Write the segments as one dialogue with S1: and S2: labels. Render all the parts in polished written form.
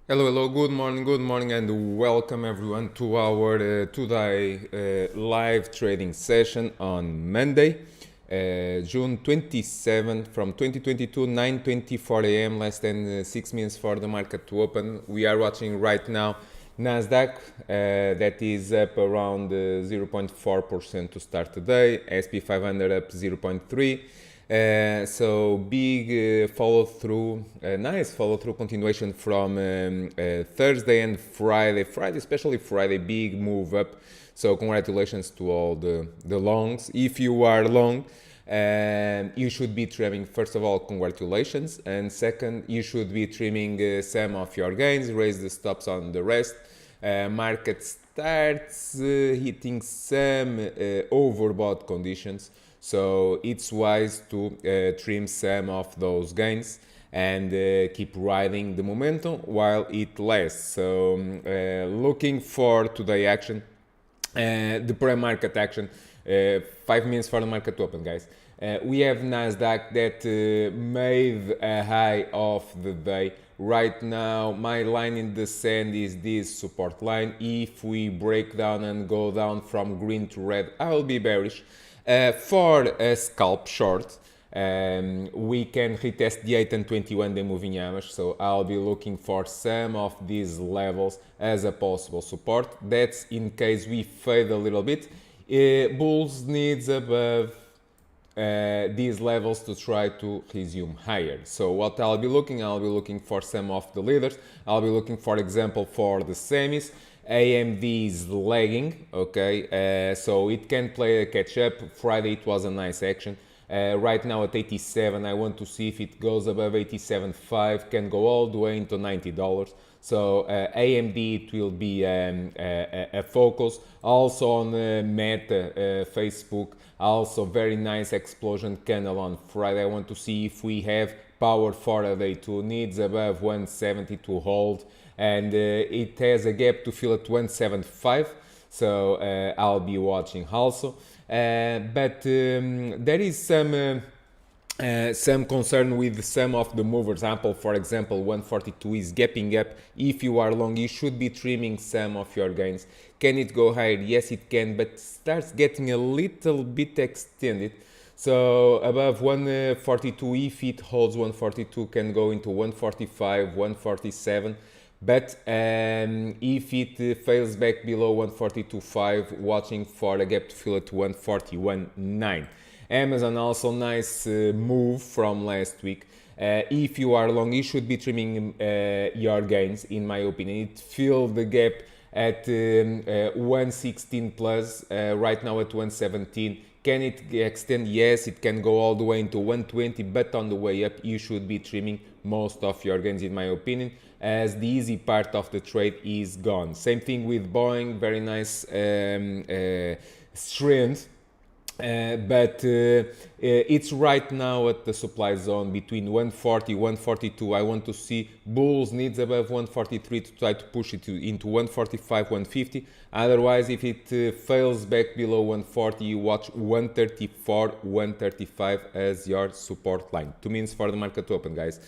S1: Hello, good morning, and welcome everyone to our today live trading session on Monday, June 27th from 2022, 9:24 a.m. Less than 6 minutes for the market to open. We are watching right now Nasdaq that is up around 0.4% to start today. SP 500 up 0.3. So big follow through, nice follow through continuation from Thursday and Friday. Especially Friday, big move up. So congratulations to all the longs. If you are long, you should be trimming. First of all, congratulations, and second, you should be trimming some of your gains. Raise the stops on the rest. Market starts hitting some overbought conditions. So it's wise to trim some of those gains and keep riding the momentum while it lasts. So looking for today action, the pre-market action, 5 minutes for the market to open, guys. We have Nasdaq that made a high of the day. Right now, my line in the sand is this support line. If we break down and go down from green to red, I will be bearish. For a scalp short, we can retest the 8 and 21 day moving average, so I'll be looking for some of these levels as a possible support. That's in case we fade a little bit. Bulls needs above these levels to try to resume higher. So what I'll be looking for some of the leaders. I'll be looking, for example, for the semis. AMD is lagging, okay, so it can play a catch up. Friday it was a nice action. Right now at 87, I want to see if it goes above 87.5, can go all the way into $90. So AMD, it will be a focus. Also on Meta, Facebook, also very nice explosion candle on Friday. I want to see if we have power for a day two. Needs above 170 to hold, and it has a gap to fill at 175. So I'll be watching also. But there is some concern with some of the movers. Apple, for example, 142 is gapping up. If you are long, you should be trimming some of your gains. Can it go higher? Yes, it can, but starts getting a little bit extended. So above 142, if it holds 142, can go into 145, 147. But if it fails back below 142.5, watching for a gap to fill at 141.9. Amazon also nice move from last week. If you are long, you should be trimming your gains, in my opinion. It filled the gap at 116 plus, right now at 117. Can it extend? Yes, it can go all the way into 120, but on the way up, you should be trimming most of your gains, in my opinion, as the easy part of the trade is gone. Same thing with Boeing, very nice strength. But it's right now at the supply zone between 140 142. I want to see bulls needs above 143 to try to push it into 145 150. Otherwise, if it fails back below 140, you watch 134 135 as your support line. 2 minutes for the market to open, guys.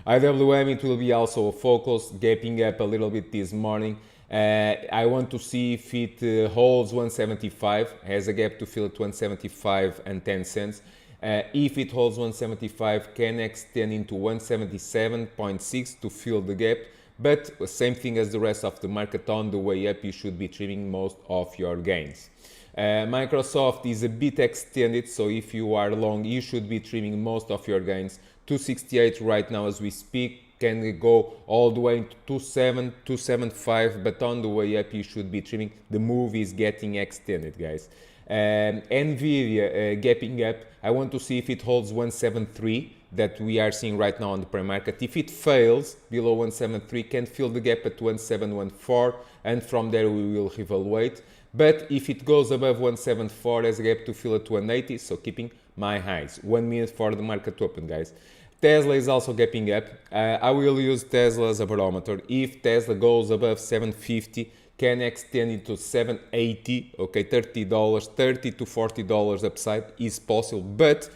S1: IWM, it will be also a focus, gapping up a little bit this morning. I want to see if it holds 175, has a gap to fill at 175 and 10 cents. If it holds 175, can extend into 177.6 to fill the gap. But same thing as the rest of the market, on the way up, you should be trimming most of your gains. Microsoft is a bit extended, so if you are long, you should be trimming most of your gains. 268 right now as we speak, can go all the way into 27, 275, but on the way up you should be trimming. The move is getting extended, guys. Nvidia gapping up. I want to see if it holds 173 that we are seeing right now on the pre-market. If it fails below 173, can fill the gap at 1714, and from there we will evaluate. But if it goes above 174, there's a gap to fill at 180, so keeping my highs. 1 minute for the market to open, guys. Tesla is also gapping up. I will use Tesla as a barometer. If Tesla goes above 750, can extend it to 780, okay, $30, $30 to $40 upside is possible. But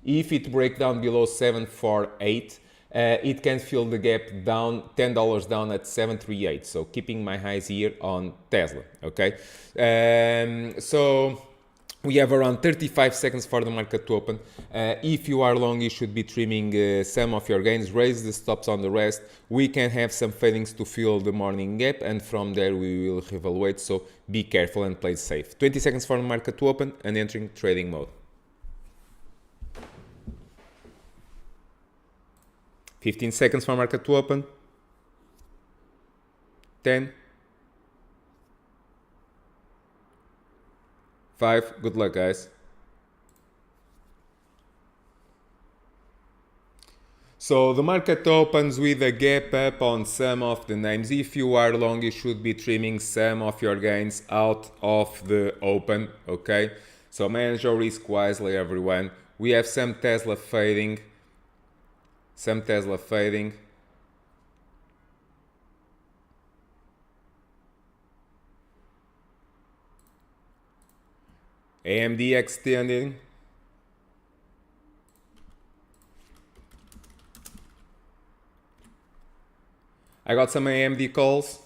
S1: if it breaks down below 748, it can fill the gap down $10 down at 738. So keeping my eyes here on Tesla. Okay, so we have around 35 seconds for the market to open. If you are long, you should be trimming some of your gains, raise the stops on the rest. We can have some fadings to fill the morning gap, and from there we will reevaluate. So be careful and play safe. 20 seconds for the market to open and entering trading mode. 15 seconds for market to open. 10. 5. Good luck, guys. So the market opens with a gap up on some of the names. If you are long, you should be trimming some of your gains out of the open, okay? So manage your risk wisely, everyone. We have some Tesla fading. Some Tesla fading. AMD extending. I got some AMD calls.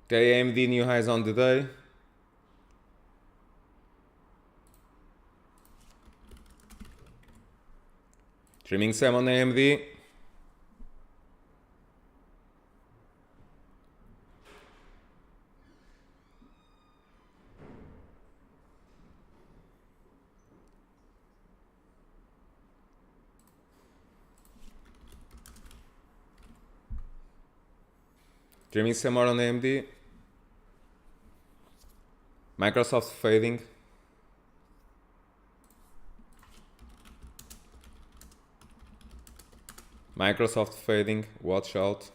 S1: Okay, AMD new highs on the day. Trimming some on AMD. Trimming some more on AMD. Microsoft fading. Microsoft fading. Watch out.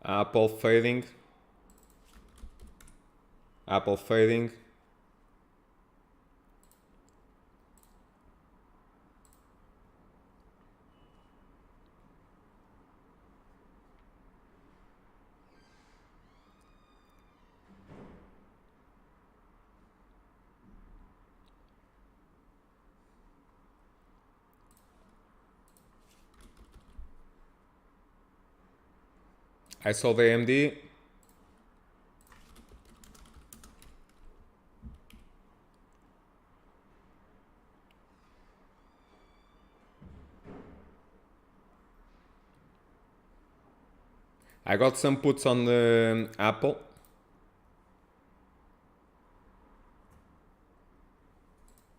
S1: Apple fading. Apple fading. I sold AMD. I got some puts on the Apple.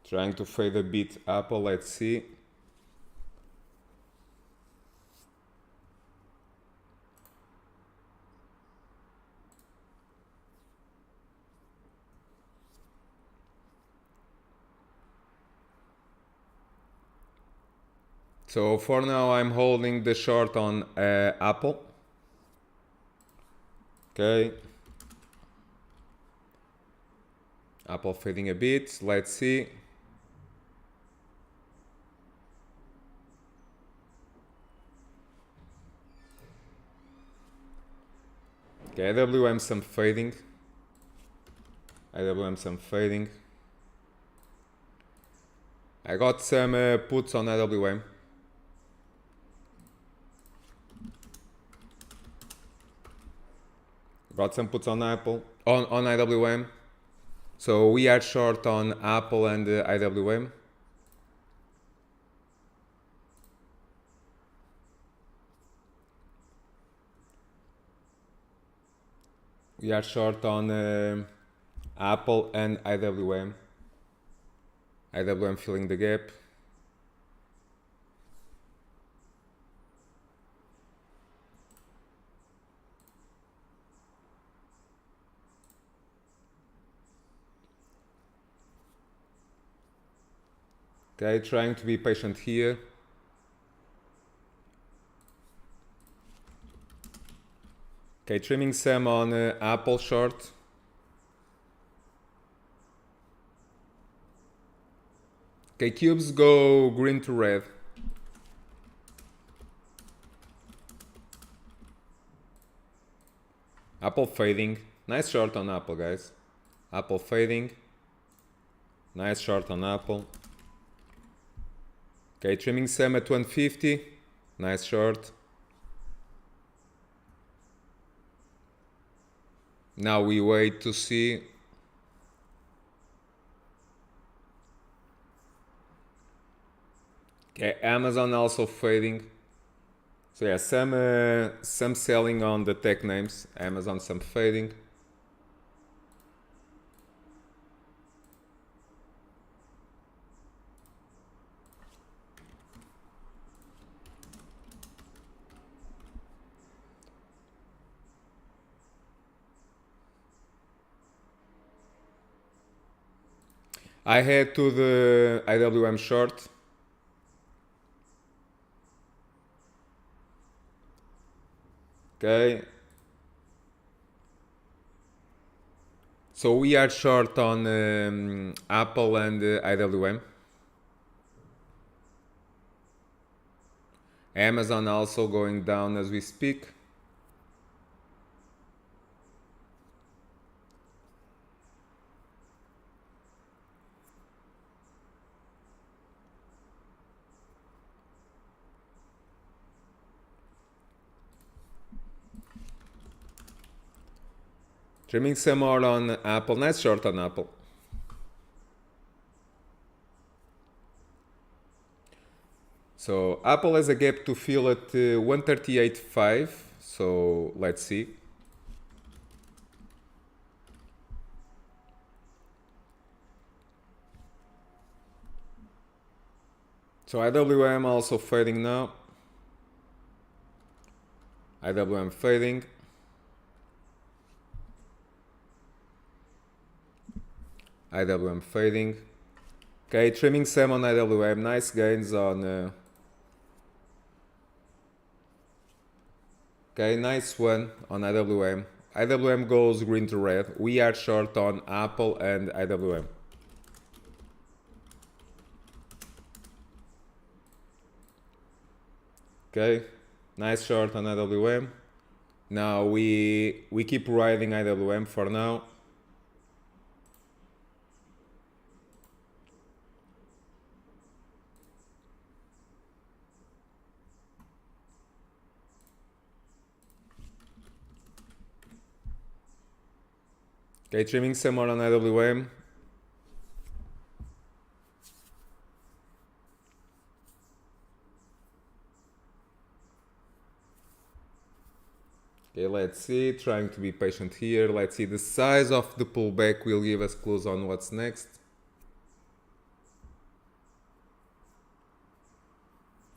S1: Trying to fade a bit Apple, let's see. So for now I'm holding the short on Apple. Okay. Apple fading a bit, let's see. Okay, IWM some fading. IWM some fading. I got some puts on IWM. Got some puts on Apple, on IWM. So we are short on Apple and IWM. We are short on Apple and IWM. IWM filling the gap. Okay, trying to be patient here. Okay, trimming some on Apple short. Okay, cubes go green to red. Apple fading. Nice short on Apple, guys. Apple fading. Nice short on Apple. Okay, trimming some at 150. Nice short. Now we wait to see. Okay, Amazon also fading. So yeah, some selling on the tech names. Amazon some fading. I head to the IWM short. Okay. So we are short on Apple and IWM. Amazon also going down as we speak. Trimming some more on Apple. Nice short on Apple. So Apple has a gap to fill at 138.5. So let's see. So IWM also fading now. IWM fading. IWM fading. Okay, trimming some on IWM. Nice gains on. Okay, nice one on IWM. IWM goes green to red. We are short on Apple and IWM. Okay, nice short on IWM. Now we keep riding IWM for now. Okay, trimming some more on IWM. Okay, let's see, trying to be patient here. Let's see, the size of the pullback will give us clues on what's next.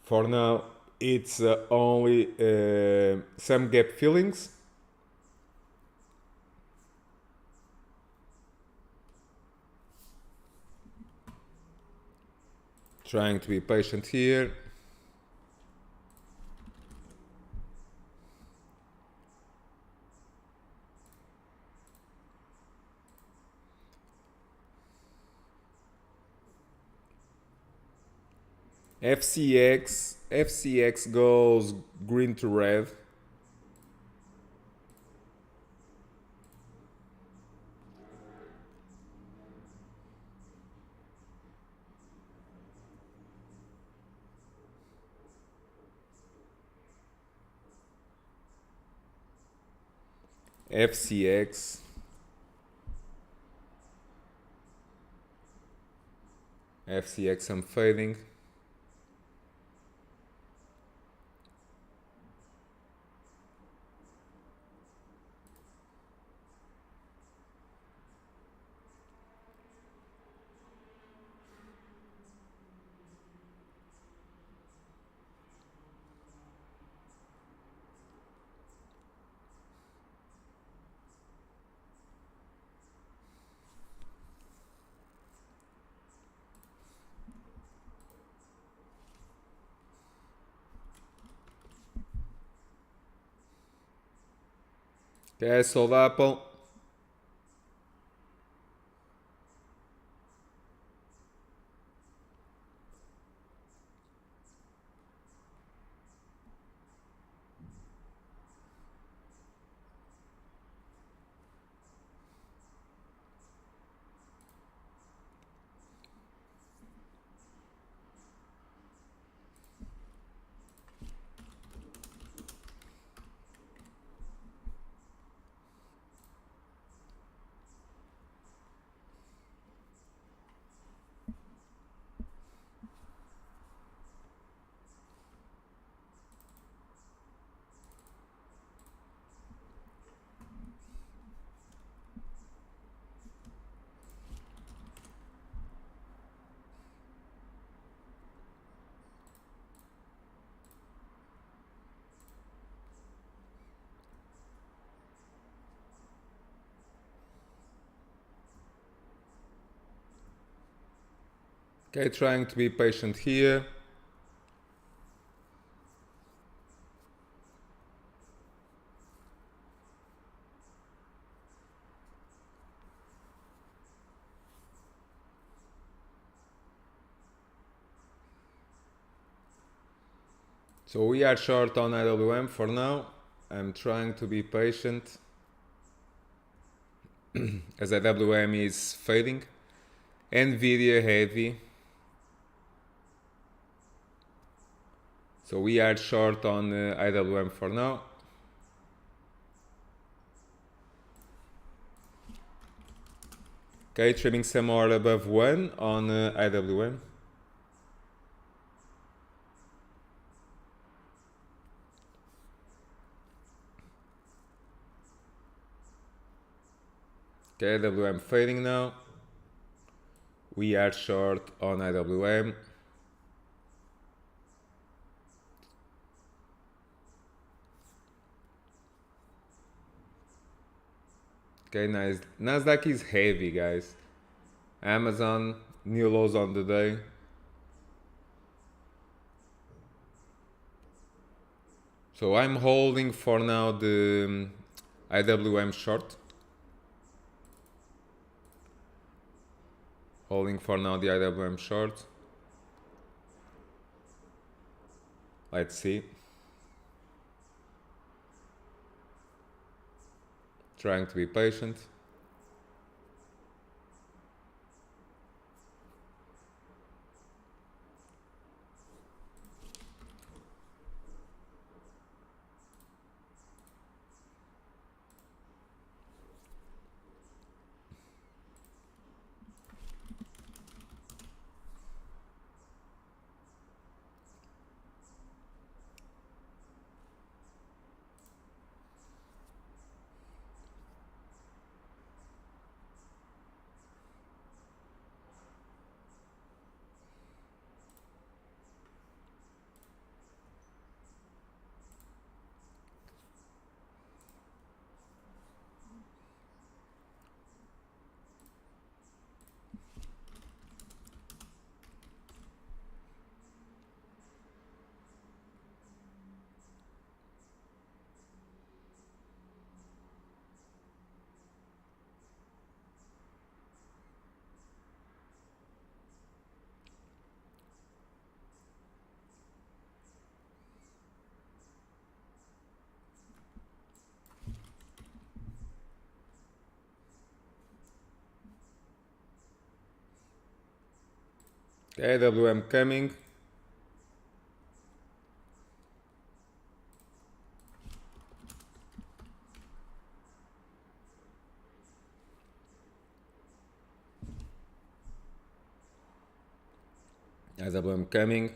S1: For now, it's only some gap fillings. Trying to be patient here. FCX goes green to red. FCX. FCX I'm fading. Okay, sold Apple. Okay, trying to be patient here. So we are short on IWM for now. I'm trying to be patient as IWM is fading. Nvidia heavy. So we are short on IWM for now. Okay, trimming some more above 1 on IWM. Okay, IWM fading now. We are short on IWM. Okay, nice. Nasdaq is heavy, guys. Amazon, new lows on the day. So I'm holding for now the IWM short. Holding for now the IWM short. Let's see. Trying to be patient. Okay, IWM coming. IWM coming.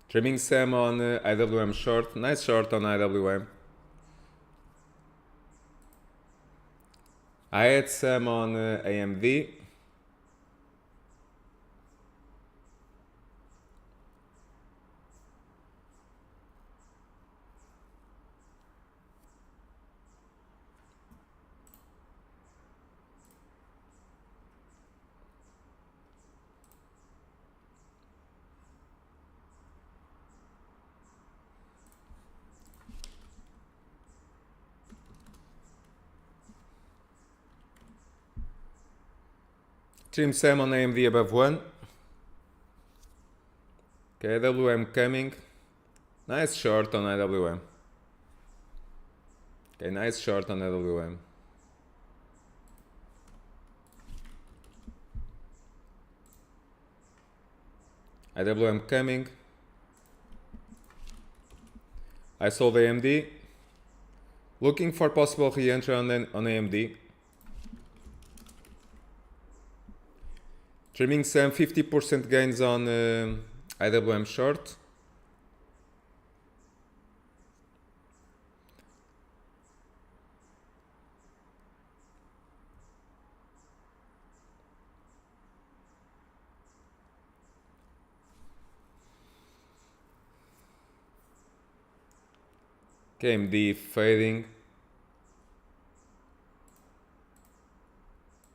S1: Trimming some on IWM short. Nice short on IWM. I had some on AMD. Trim Sam on AMD above 1. Okay, IWM coming. Nice short on IWM. Okay, nice short on IWM. IWM coming. I sold AMD. Looking for possible re-entry on AMD. Trimming some 50% gains on IWM short. AMD fading.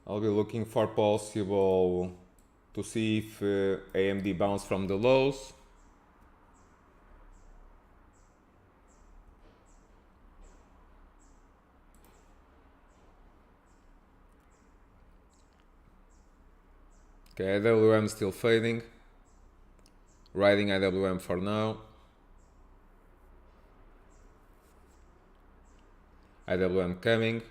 S1: I'll be looking for possible to see if AMD bounce from the lows. Okay, IWM still fading. Riding IWM for now. IWM coming.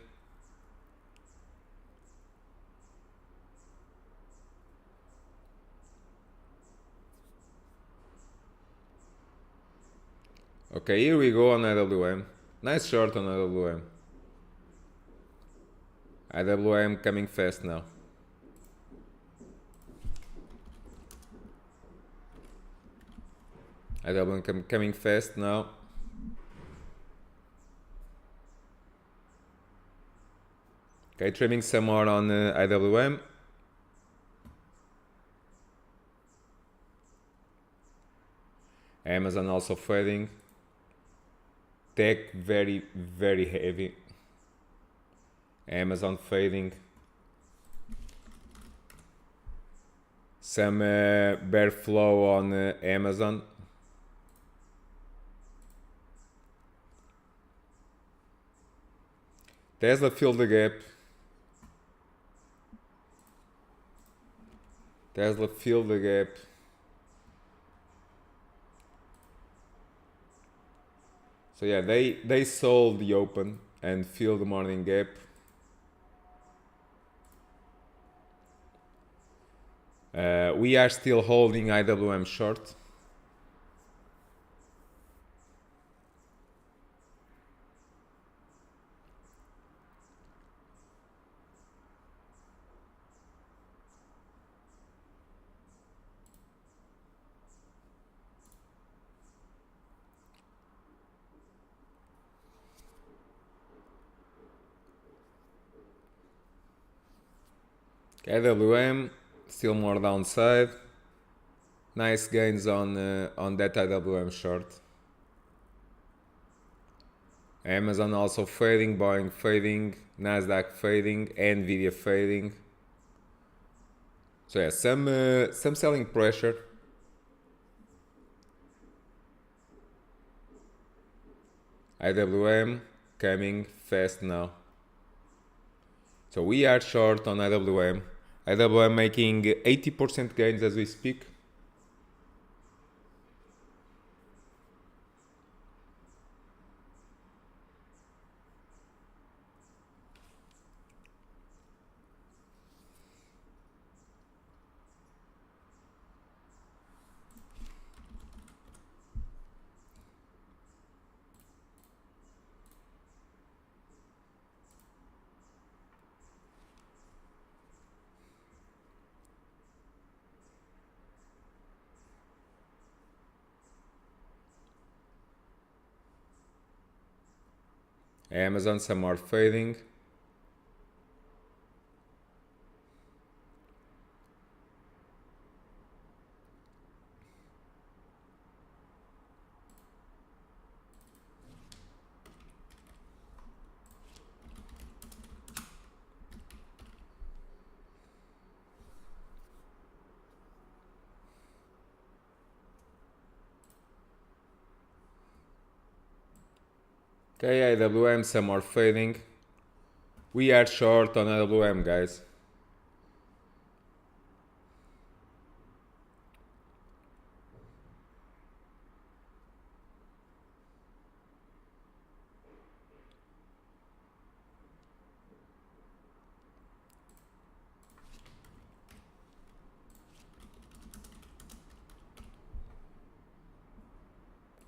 S1: Okay, here we go on IWM. Nice short on IWM. IWM coming fast now. IWM coming fast now. Okay, trimming some more on IWM. Amazon also fading. Tech very heavy. Amazon fading. Some bear flow on Amazon. Tesla filled the gap. Tesla filled the gap. So yeah, they sold the open and filled the morning gap. We are still holding IWM short. IWM still more downside. Nice gains on that IWM short. Amazon also fading, Boeing fading, Nasdaq fading, Nvidia fading. So yeah, some selling pressure. IWM coming fast now. So we are short on IWM. IWM making 80% gains as we speak. Amazon some more fading. Okay, IWM some more fading. We are short on IWM, guys.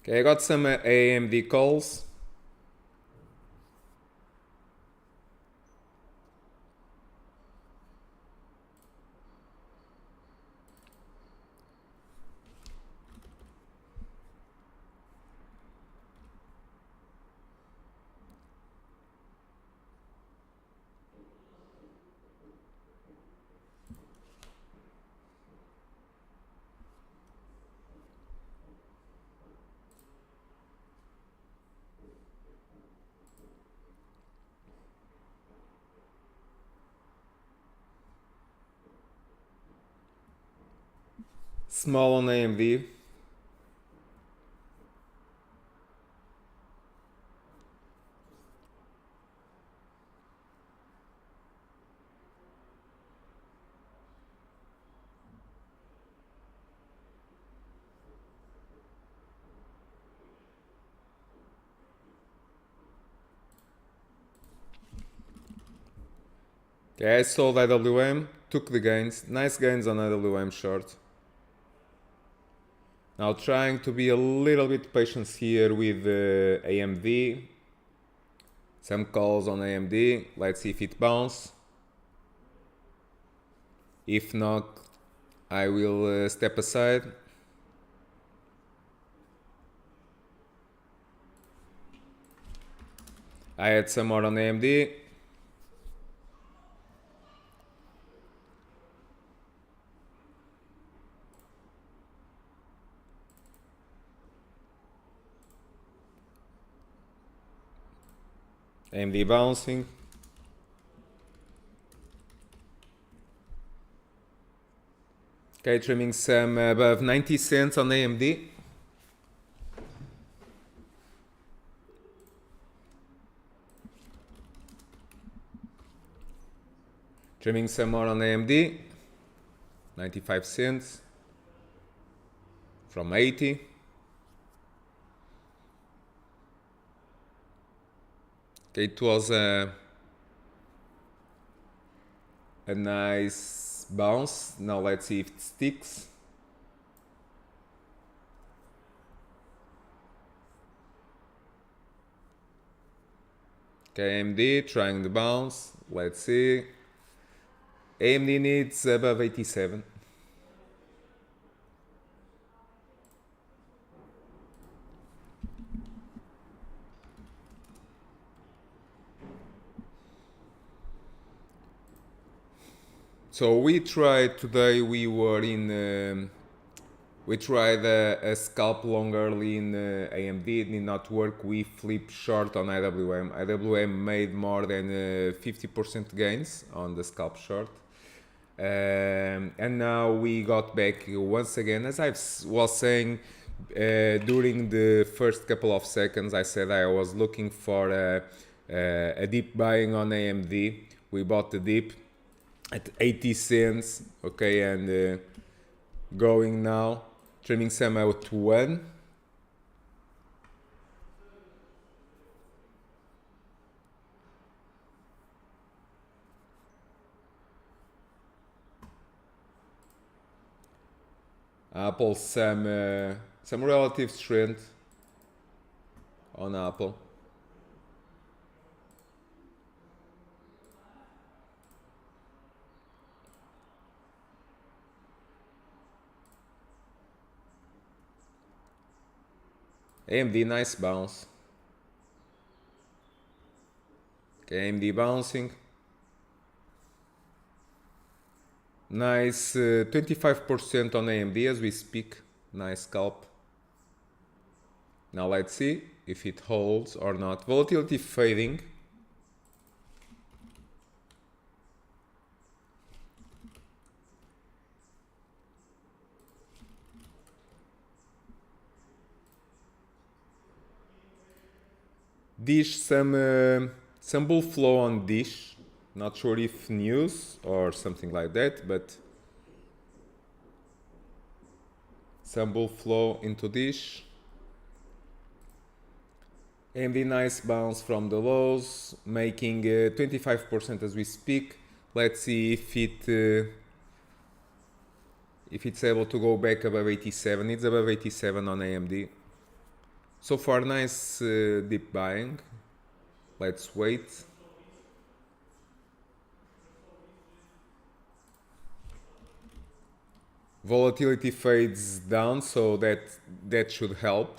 S1: Okay, I got some AMD calls. Small on AMD. Okay, I sold IWM, took the gains. Nice gains on IWM short. Now trying to be a little bit patient here with AMD. Some calls on AMD. Let's see if it bounces. If not, I will step aside. I had some more on AMD. AMD bouncing. Okay, trimming some above 90 cents on AMD. Trimming some more on AMD. 95 cents from 80. Okay, it was a nice bounce. Now let's see if it sticks. Okay, AMD trying the bounce. Let's see. AMD needs above 87. So we tried today, we tried a scalp long early in AMD, it did not work. We flipped short on IWM. IWM made more than 50% gains on the scalp short. And now we got back once again. As I was saying during the first couple of seconds, I said I was looking for a deep buying on AMD. We bought the dip at 80 cents, okay, and going now, trimming some out to 1. Apple, some relative strength on Apple. AMD, nice bounce. Okay, AMD bouncing. Nice 25% on AMD as we speak. Nice scalp. Now let's see if it holds or not. Volatility fading. Dish, some bull flow on Dish. Not sure if news or something like that, but some bull flow into Dish. AMD, nice bounce from the lows, making 25% as we speak. Let's see if it's able to go back above 87. It's above 87 on AMD. So far, nice deep buying. Let's wait. Volatility fades down, so that should help.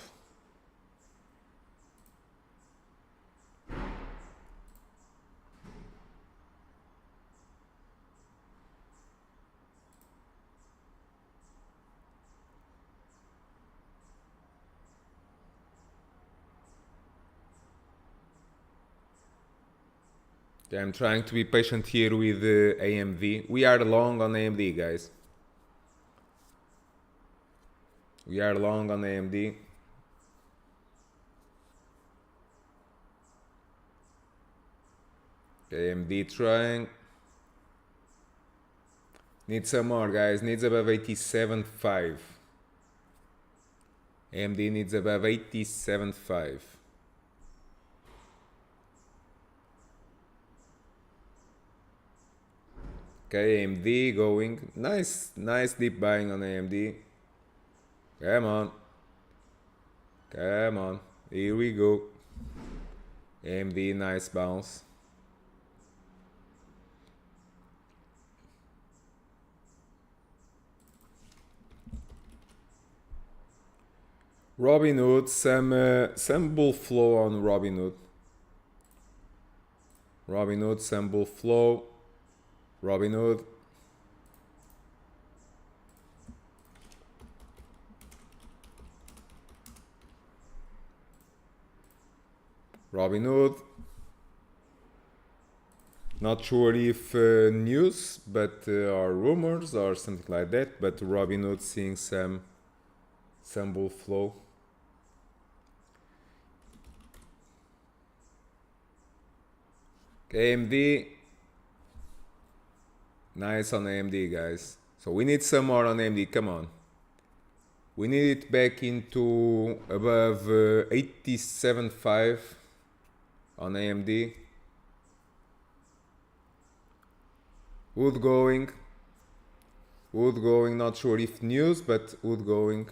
S1: Okay, I'm trying to be patient here with AMD. We are long on AMD, guys. We are long on AMD. AMD trying. Need some more, guys. Needs above 87.5. AMD needs above 87.5. Okay, AMD going. Nice deep buying on AMD. Come on. Come on. Here we go. AMD, nice bounce. Robinhood, some bull flow on Robinhood. Robinhood, some bull flow. Robinhood. Robinhood. Not sure if news, but or rumors or something like that. But Robinhood seeing some bull flow. AMD. Nice on AMD, guys. So we need some more on AMD. Come on. We need it back into above 87.5 on AMD. Wood going. Not sure if news, but wood going.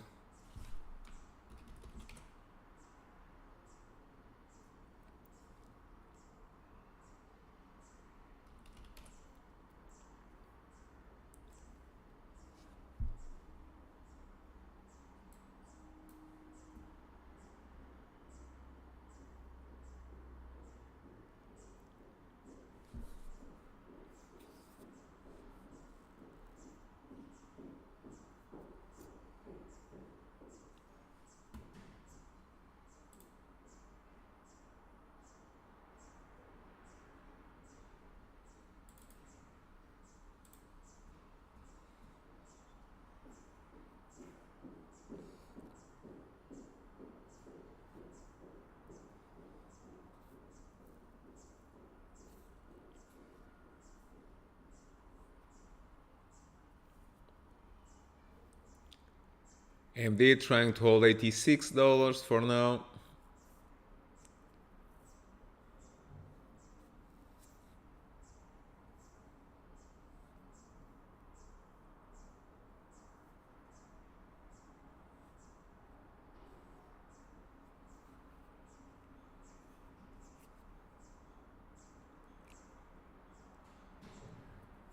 S1: AMD trying to hold $86 for now.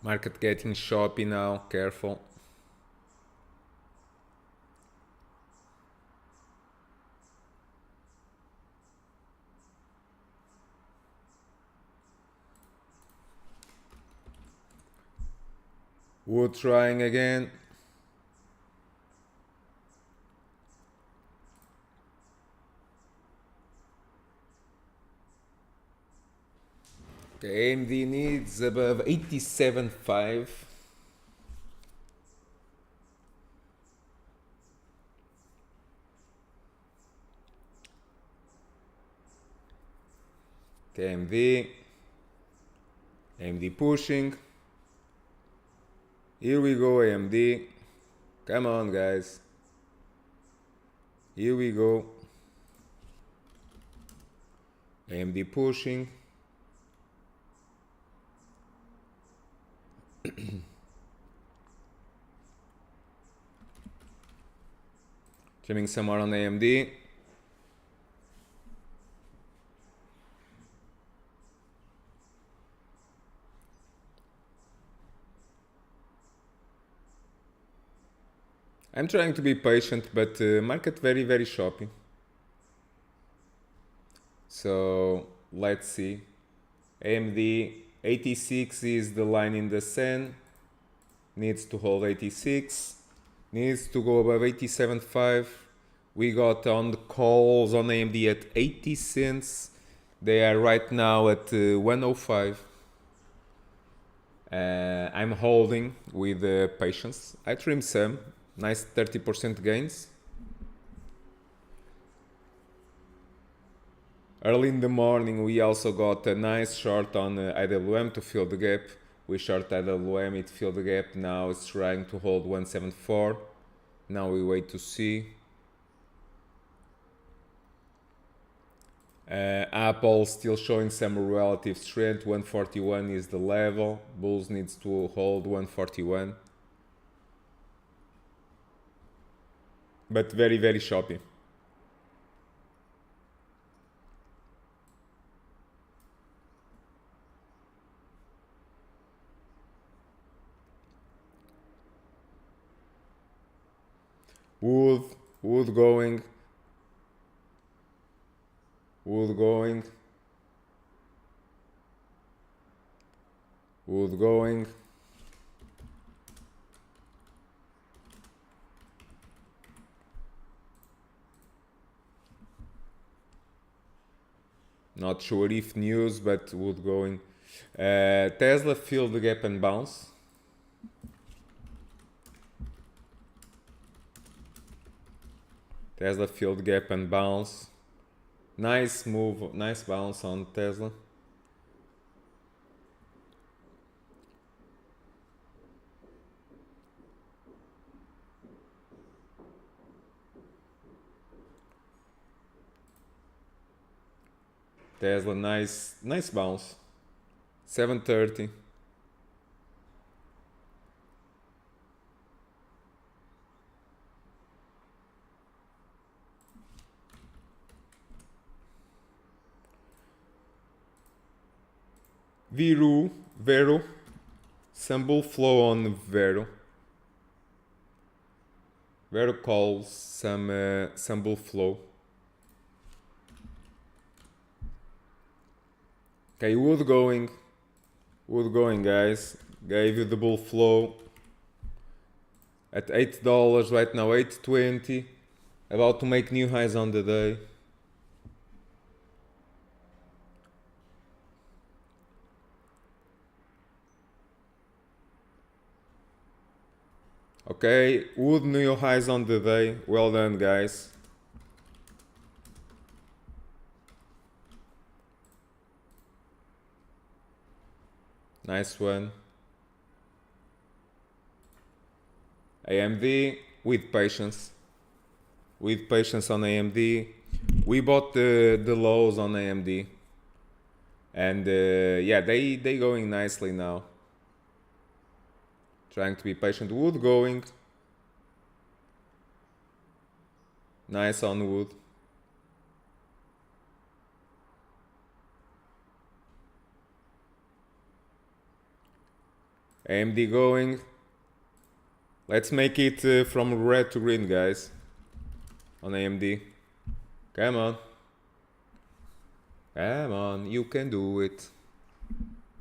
S1: Market getting choppy now, careful. Wood trying again. Okay, AMD needs above 87.5. Okay, AMD pushing. Here we go, AMD. Come on, guys. Here we go. AMD pushing. Trimming some more on AMD. I'm trying to be patient, but market very choppy. So let's see. AMD 86 is the line in the sand. Needs to hold 86. Needs to go above 87.5. We got on the calls on AMD at 80 cents. They are right now at 105. I'm holding with patience. I trimmed some. Nice 30% gains. Early in the morning, we also got a nice short on IWM to fill the gap. We short IWM, it filled the gap. Now it's trying to hold 174. Now we wait to see. Apple still showing some relative strength. 141 is the level. Bulls needs to hold 141. But very choppy. Wood going. Wood going. Wood going. Not sure if news, but wood going. Tesla filled the gap and bounce. Tesla filled gap and bounce. Nice move, nice bounce on Tesla. Tesla, nice bounce. 730. Vero. Some bull flow on Vero. Vero calls some bull flow. Okay, wood going, guys. Gave you the bull flow at $8 right now, 8.20. About to make new highs on the day. Okay, wood new highs on the day. Well done, guys. Nice one. AMD with patience. With patience on AMD. We bought the lows on AMD. And yeah, they going nicely now. Trying to be patient. Wood going. Nice on wood. AMD going. Let's make it from red to green, guys. On AMD. Come on. Come on, you can do it.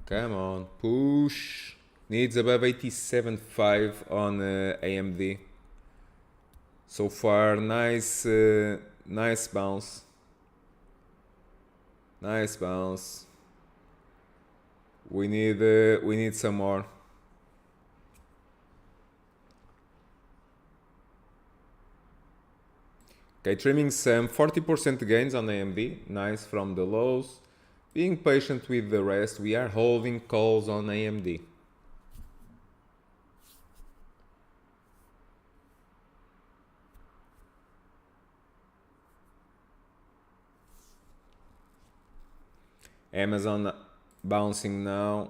S1: Come on, push. Needs above 87.5 on AMD. So far, nice bounce. Nice bounce. We need some more. Okay, trimming some 40% gains on AMD. Nice from the lows. Being patient with the rest. We are holding calls on AMD. Amazon bouncing now.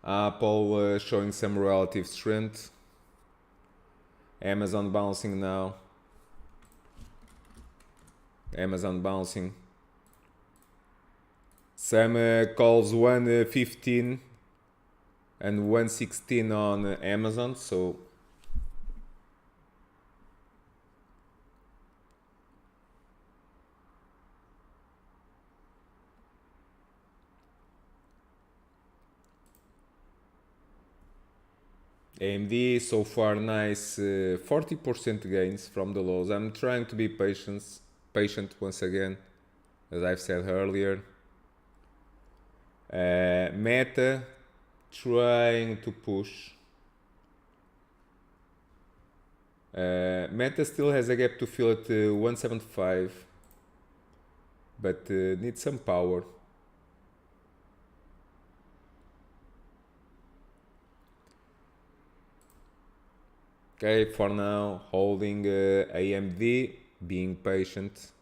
S1: Apple showing some relative strength. Amazon bouncing now. Amazon bouncing. Some calls 115 and 116 on Amazon, so AMD so far nice 40% gains from the lows. I'm trying to be patient once again, as I've said earlier. Meta trying to push. Meta still has a gap to fill at 175, but needs some power. Okay, for now, holding AMD, being patient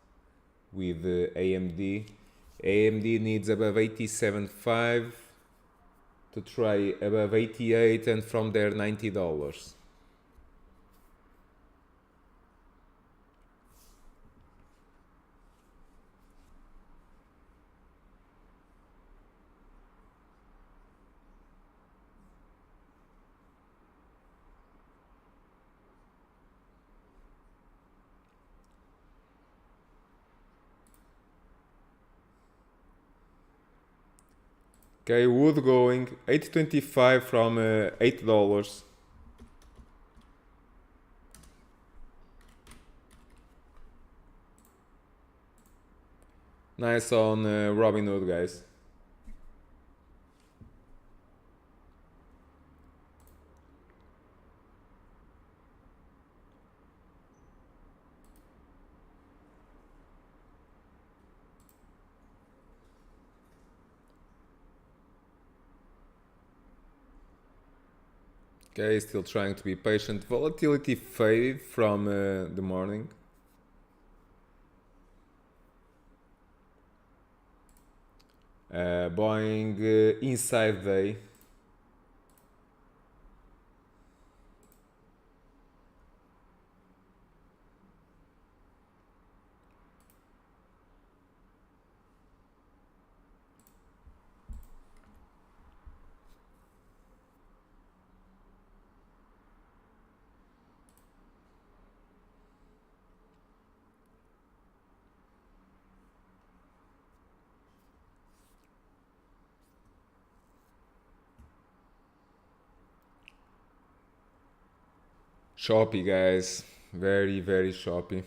S1: with AMD. AMD needs above 87.5 to try above 88 and from there $90. Okay, wood going 8.25 from $8. Nice on Robinhood, guys. Okay, still trying to be patient. Volatility faded from the morning. Buying inside day. Choppy, guys. Very, very choppy.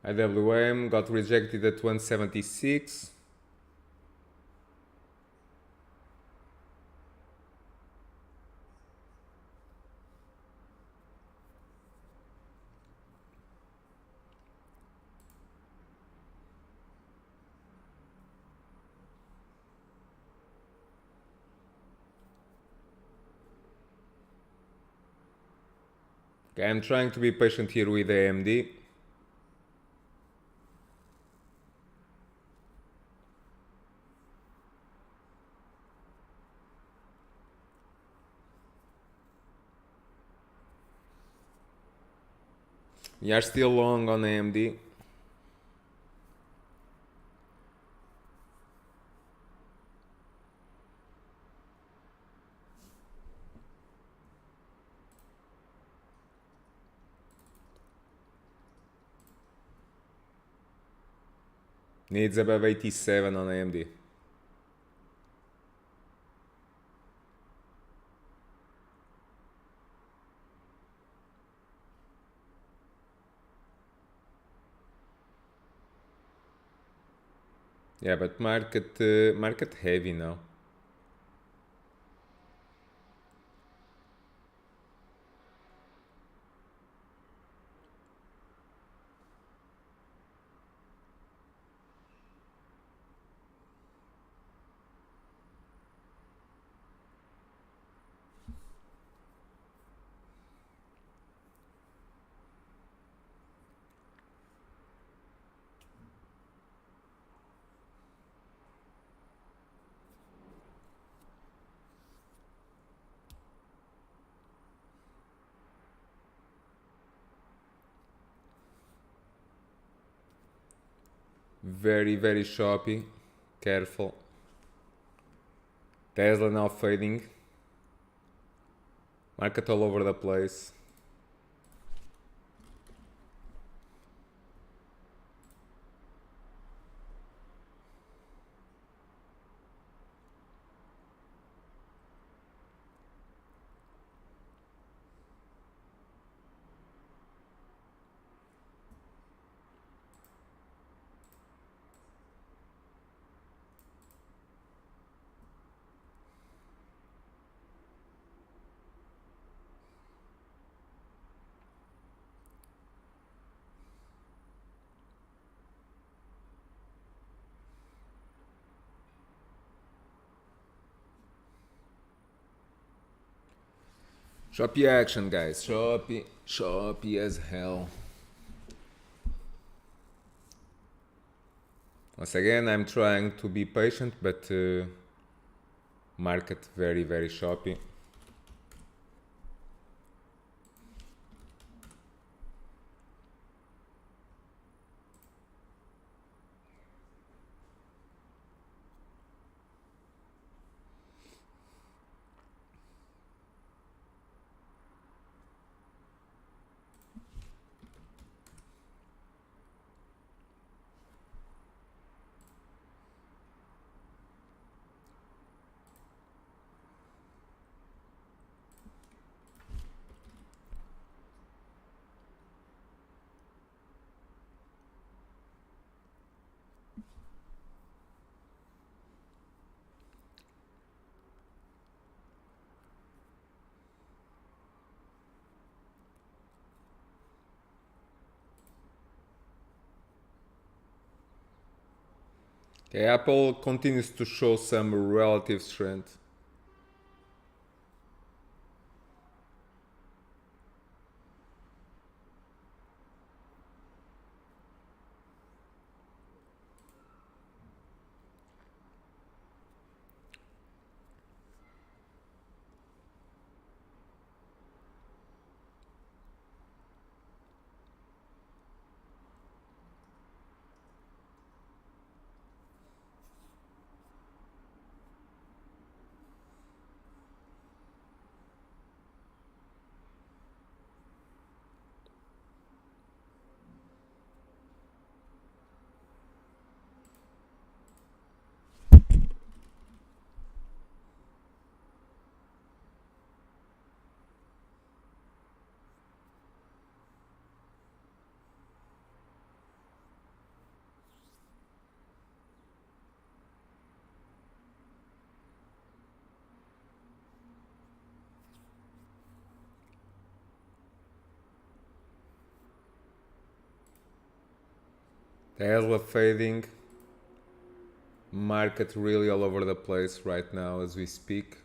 S1: IWM got rejected at 176. Okay, I'm trying to be patient here with AMD. We are still long on AMD. Needs above 87 on AMD. Yeah, but market heavy now. very choppy. Careful. Tesla now fading. Market all over the place. Choppy action, guys. Choppy as hell. Once again, I'm trying to be patient, but market very choppy. Okay, Apple continues to show some relative strength. Tesla fading. Market really all over the place right now as we speak.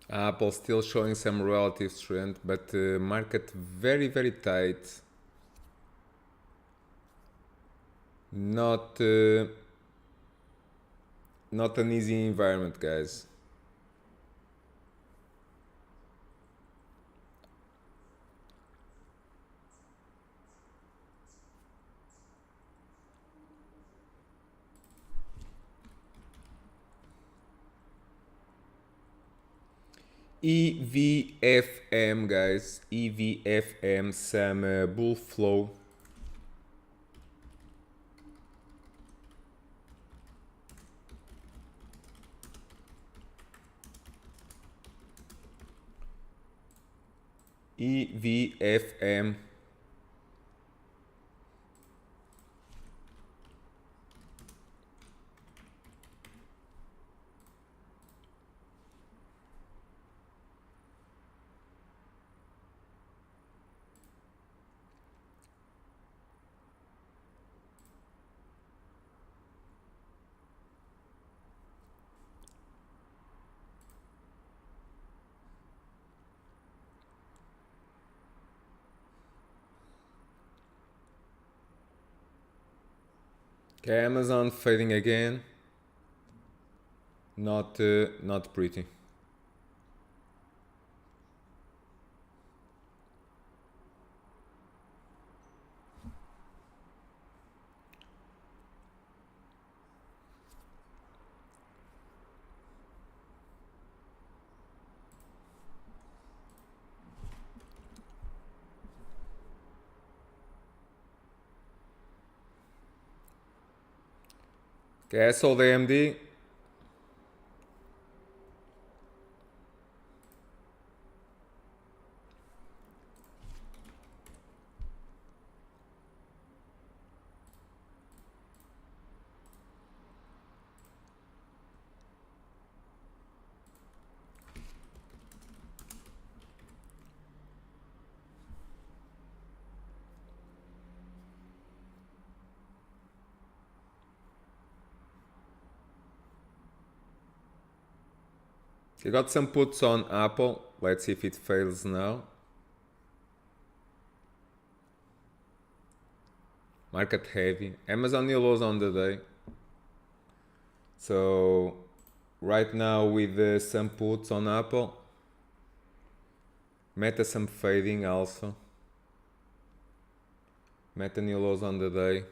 S1: Apple still showing some relative strength, but market very tight. Not not an easy environment, guys. EVFM, guys. EVFM, some bull flow. EVFM. Okay, Amazon fading again. Not pretty. Okay, I sold AMD. You got some puts on Apple. Let's see if it fails now. Market heavy. Amazon new lows on the day. So right now with some puts on Apple. Meta some fading also. Meta new lows on the day.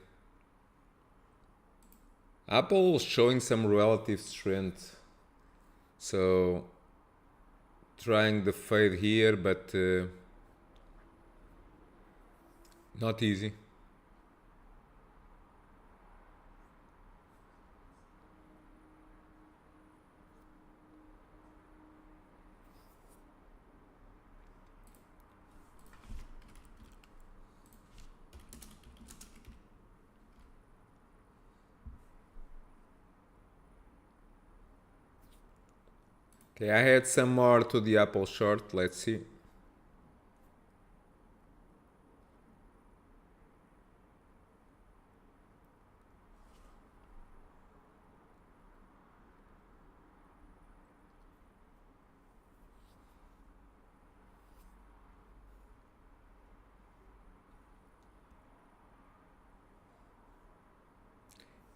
S1: Apple showing some relative strength. So trying the fade here, but not easy. Okay, I had some more to the Apple short. Let's see.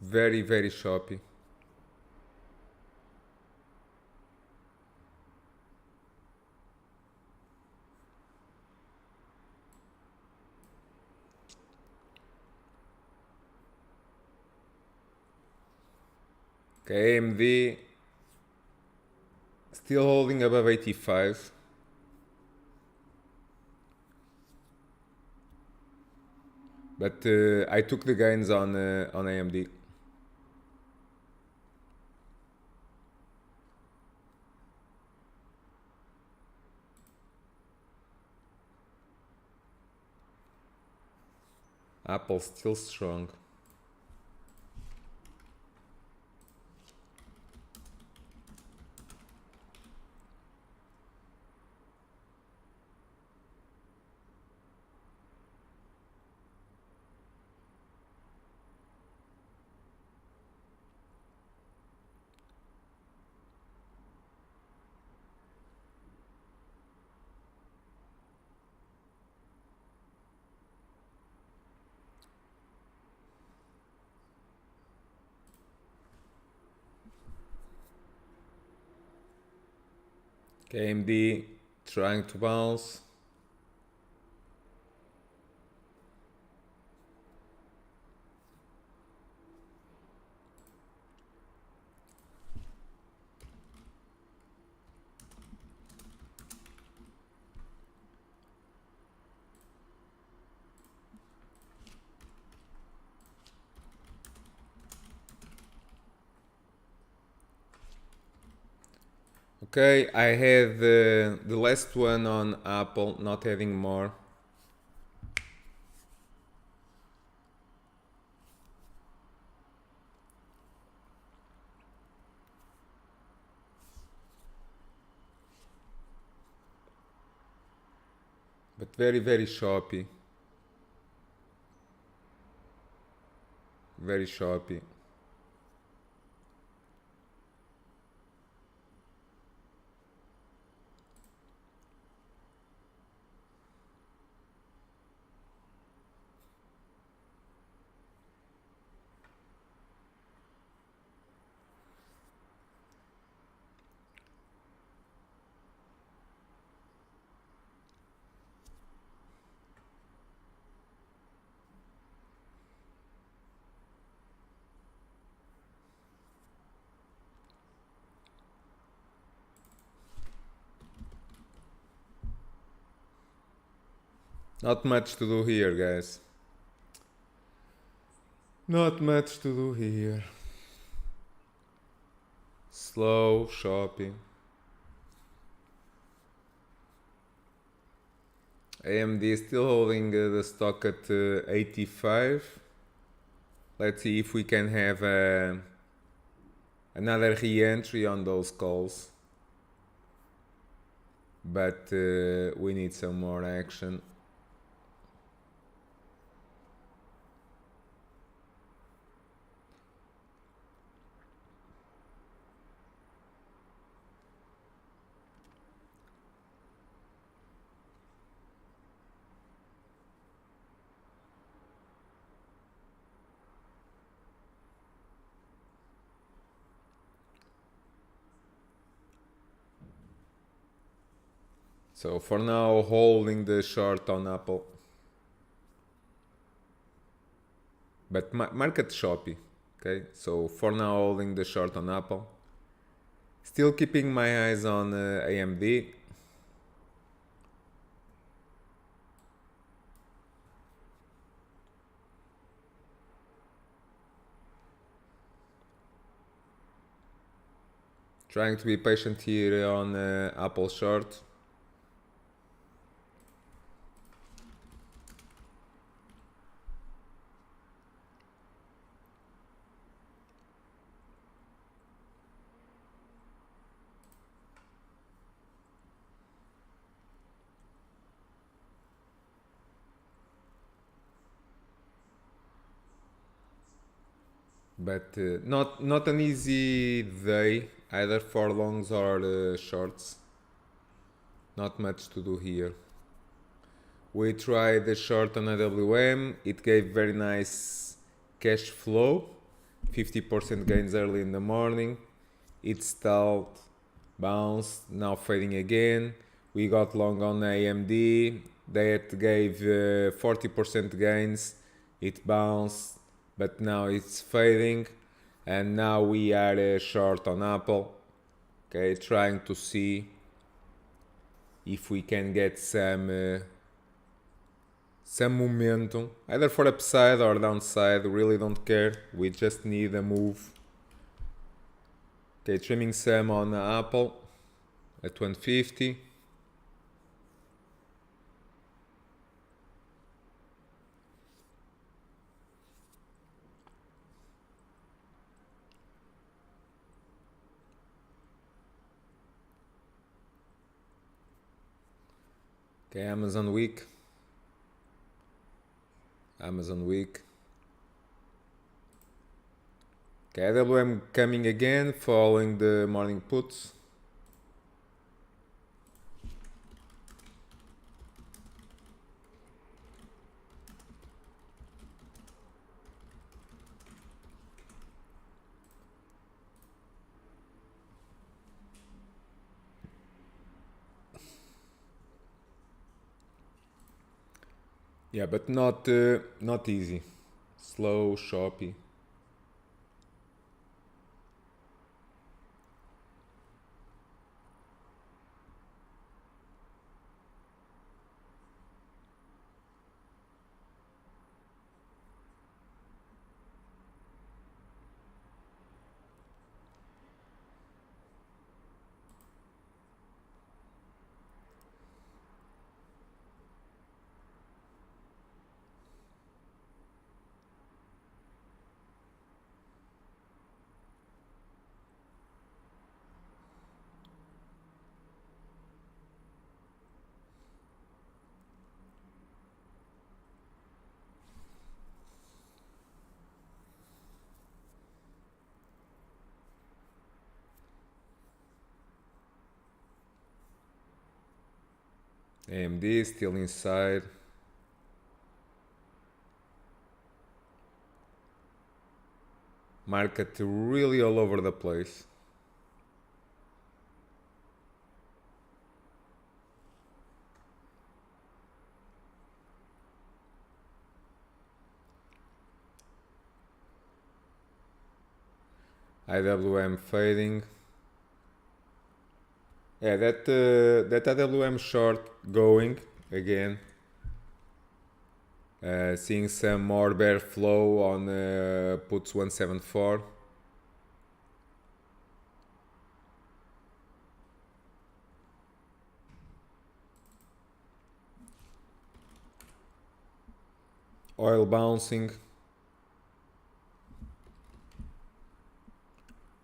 S1: Very, very choppy. Okay, AMD still holding above 85. But I took the gains on AMD. Apple still strong. Okay, AMD trying to bounce. Okay, I had the last one on Apple, not having more. But very, very choppy. Very choppy. Not much to do here, guys. Not much to do here. Slow shopping. AMD is still holding the stock at 85. Let's see if we can have another re-entry on those calls. But we need some more action. So for now, holding the short on Apple. But market choppy. Okay, so for now, holding the short on Apple. Still keeping my eyes on AMD. Trying to be patient here on Apple short. But not an easy day either for longs or shorts. Not much to do here. We tried the short on IWM. It gave very nice cash flow, 50% gains early in the morning. It stalled, bounced, now fading again. We got long on AMD. That gave 40% gains. It bounced, but now it's fading. And now we are short on Apple. Okay, trying to see if we can get some momentum, either for upside or downside. Really don't care. We just need a move. Okay, trimming some on Apple at 150. Okay, Amazon week. Amazon week. Okay, IWM coming again following the morning puts. Yeah, but not easy. Slow, choppy. AMD still inside. Market really all over the place. IWM fading. Yeah, that IWM short going again. Seeing some more bear flow on puts 174. Oil bouncing.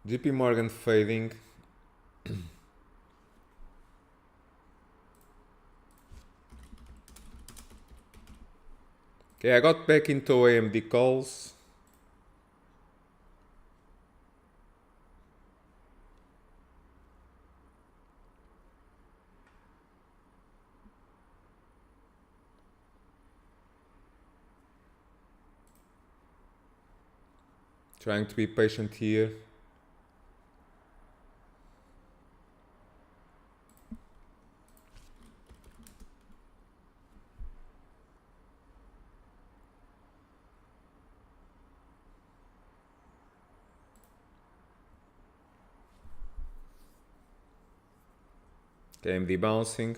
S1: JP Morgan fading. Okay, I got back into AMD calls. Trying to be patient here. AMD bouncing.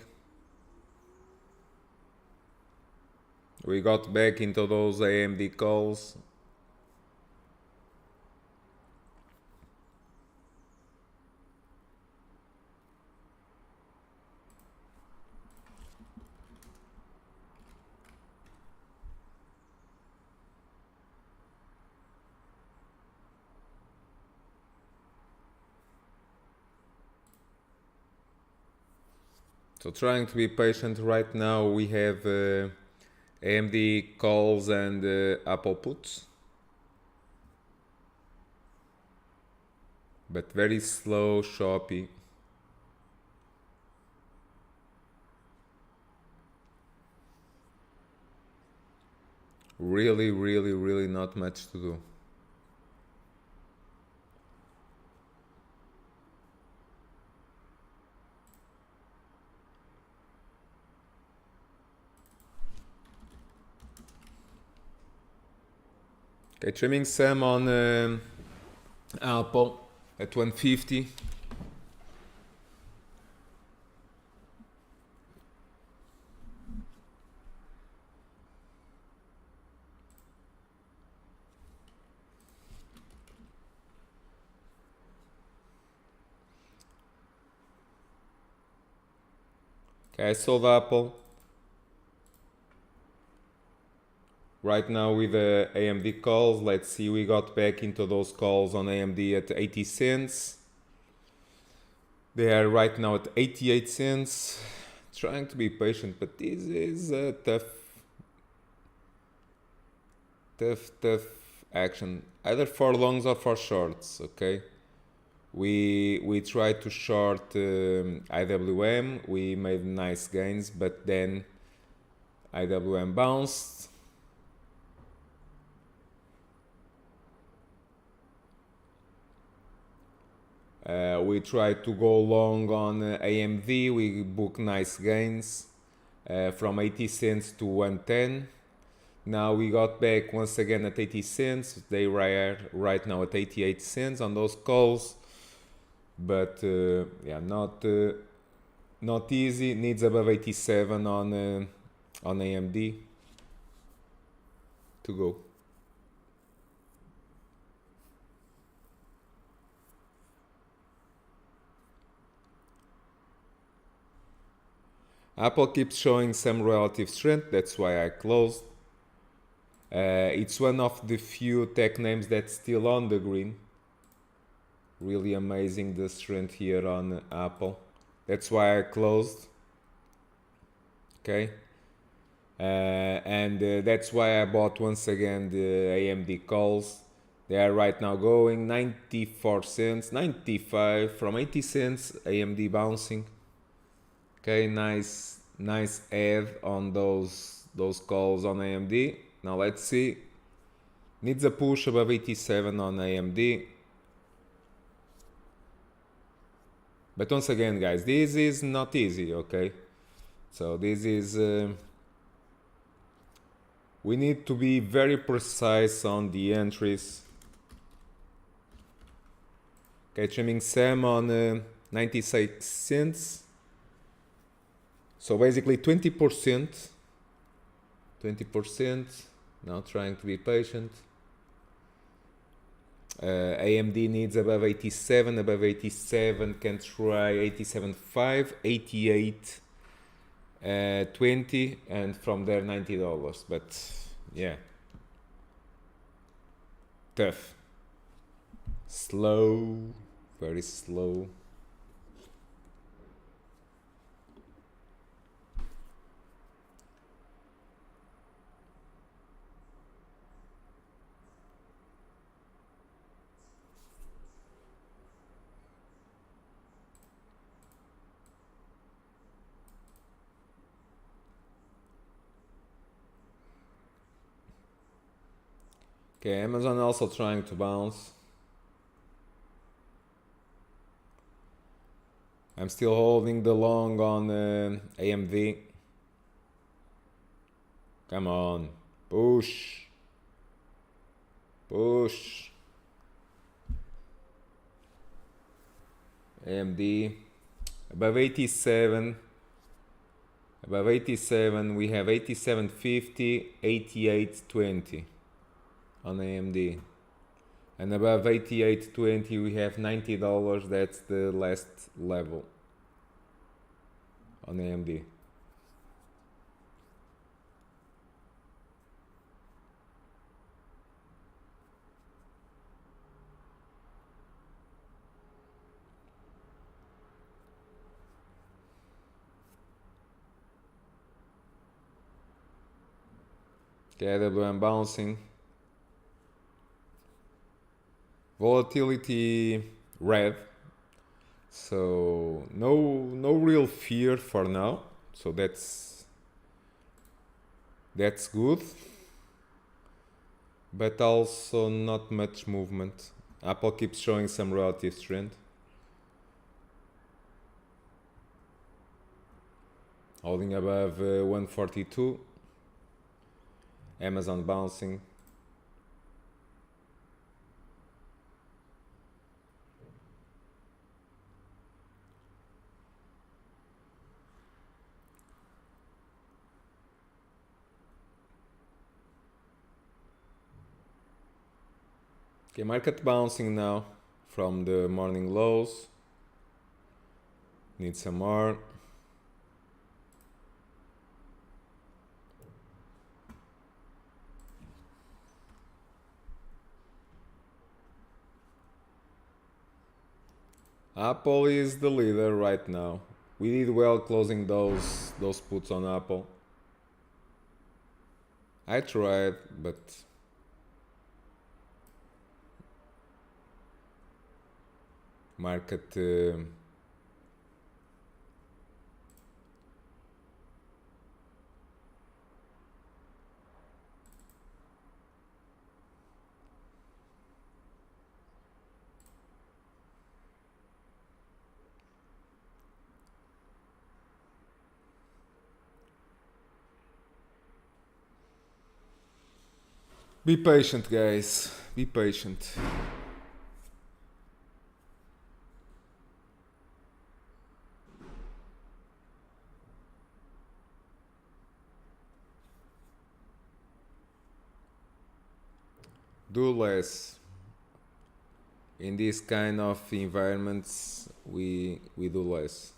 S1: We got back into those AMD calls. So trying to be patient right now. We have AMD calls and Apple puts, but very slow, choppy. Really not much to do. Okay, trimming some on Apple at 150. Okay, I sold Apple. Right now with the AMD calls, let's see, we got back into those calls on AMD at 80 cents. They are right now at 88 cents. Trying to be patient, but this is a tough action, either for longs or for shorts. Okay, we tried to short IWM, we made nice gains, but then IWM bounced. We tried to go long on AMD, we booked nice gains from 80 cents to 110. Now we got back once again at 80 cents. They are right now at 88 cents on those calls, but yeah, not easy. Needs above 87 on AMD to go. Apple keeps showing some relative strength, that's why I closed. It's one of the few tech names that's still on the green. Really amazing the strength here on Apple. That's why I closed. Okay. And that's why I bought once again the AMD calls. They are right now going 94 cents, 95 from 80 cents. AMD bouncing. Okay, nice nice add on those calls on AMD. Now let's see. Needs a push above 87 on AMD. But once again, guys, this is not easy, okay? So this is... we need to be very precise on the entries. Okay, trimming Sam on 96 cents. So basically 20%. 20%. Now trying to be patient. AMD needs above 87. Above 87 can try 87.5, 88, 20, and from there $90. But yeah, tough. Slow, very slow. Okay, Amazon also trying to bounce. I'm still holding the long on AMD. Come on, push, push. AMD above 87. Above 87 we have 87.50, 88.20 on AMD. And above 88.20 we have $90. That's the last level on AMD. Okay, IWM bouncing. Volatility red. So no real fear for now. So that's good. But also not much movement. Apple keeps showing some relative strength. Holding above 142. Amazon bouncing. Okay, market bouncing now from the morning lows. Need some more. Apple is the leader right now. We did well closing those puts on Apple. I tried, but market be patient, guys. Be patient. Do less. In this kind of environments, we do less.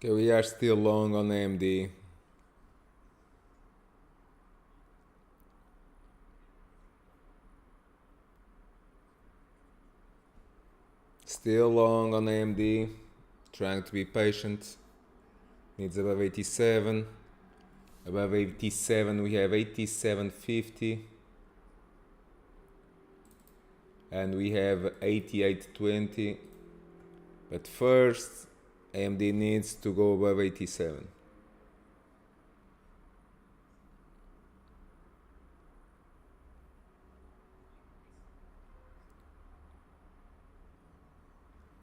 S1: Okay, we are still long on AMD. Still long on AMD. Trying to be patient. Needs above 87. Above 87 we have 87.50. And we have 88.20. But first, AMD needs to go above 87.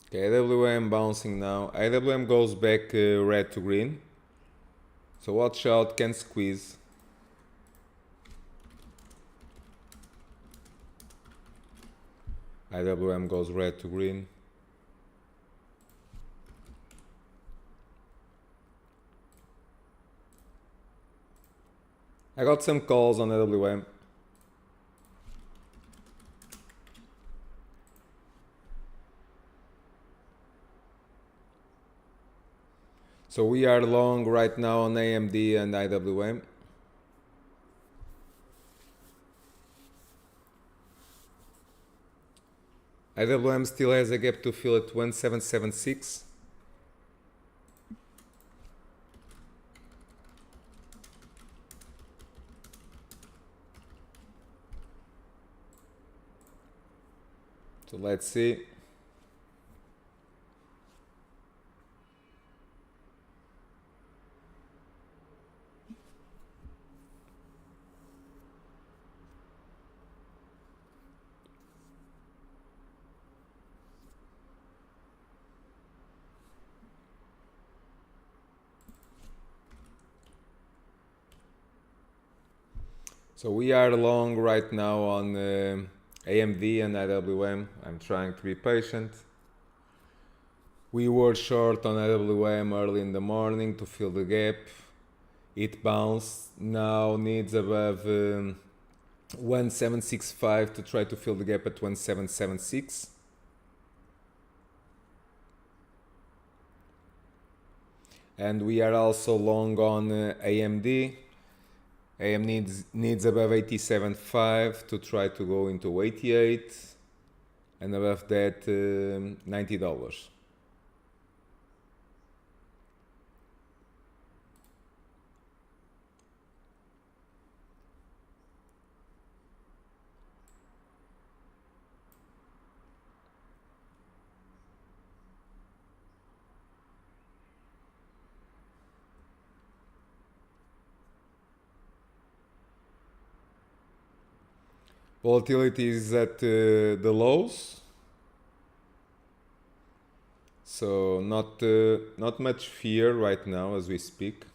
S1: Okay, IWM bouncing now. IWM goes back red to green. So watch out, can squeeze. IWM goes red to green. I got some calls on IWM. So we are long right now on AMD and IWM. IWM still has a gap to fill at 1776. So let's see. So we are long right now on AMD and IWM. I'm trying to be patient. We were short on IWM early in the morning to fill the gap. It bounced, now needs above 1765 to try to fill the gap at 1776. And we are also long on AMD. AM needs above 87.5 to try to go into 88, and above that $90. Volatility is at the lows, so not much fear right now as we speak.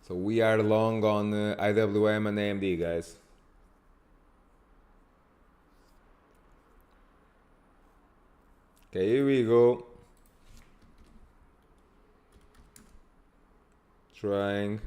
S1: So we are long on IWM and AMD, guys. Okay, here we go. Trying.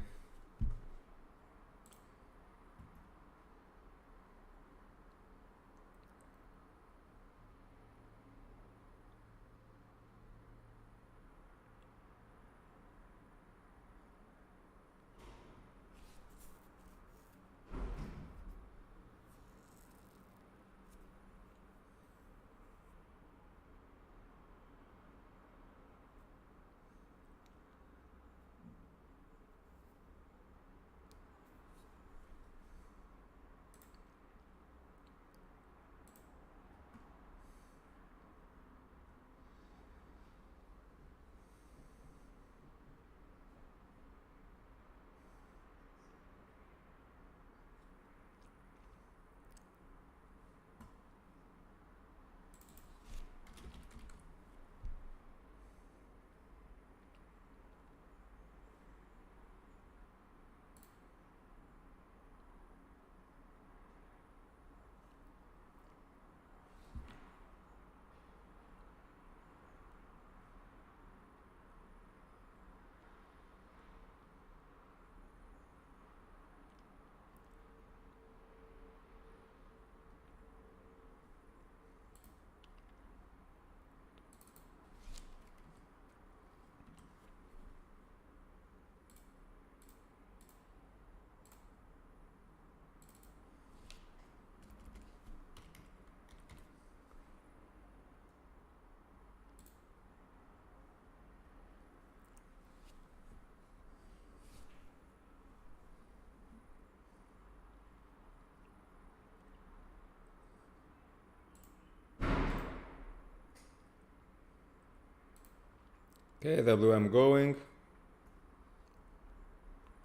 S1: Okay, IWM going.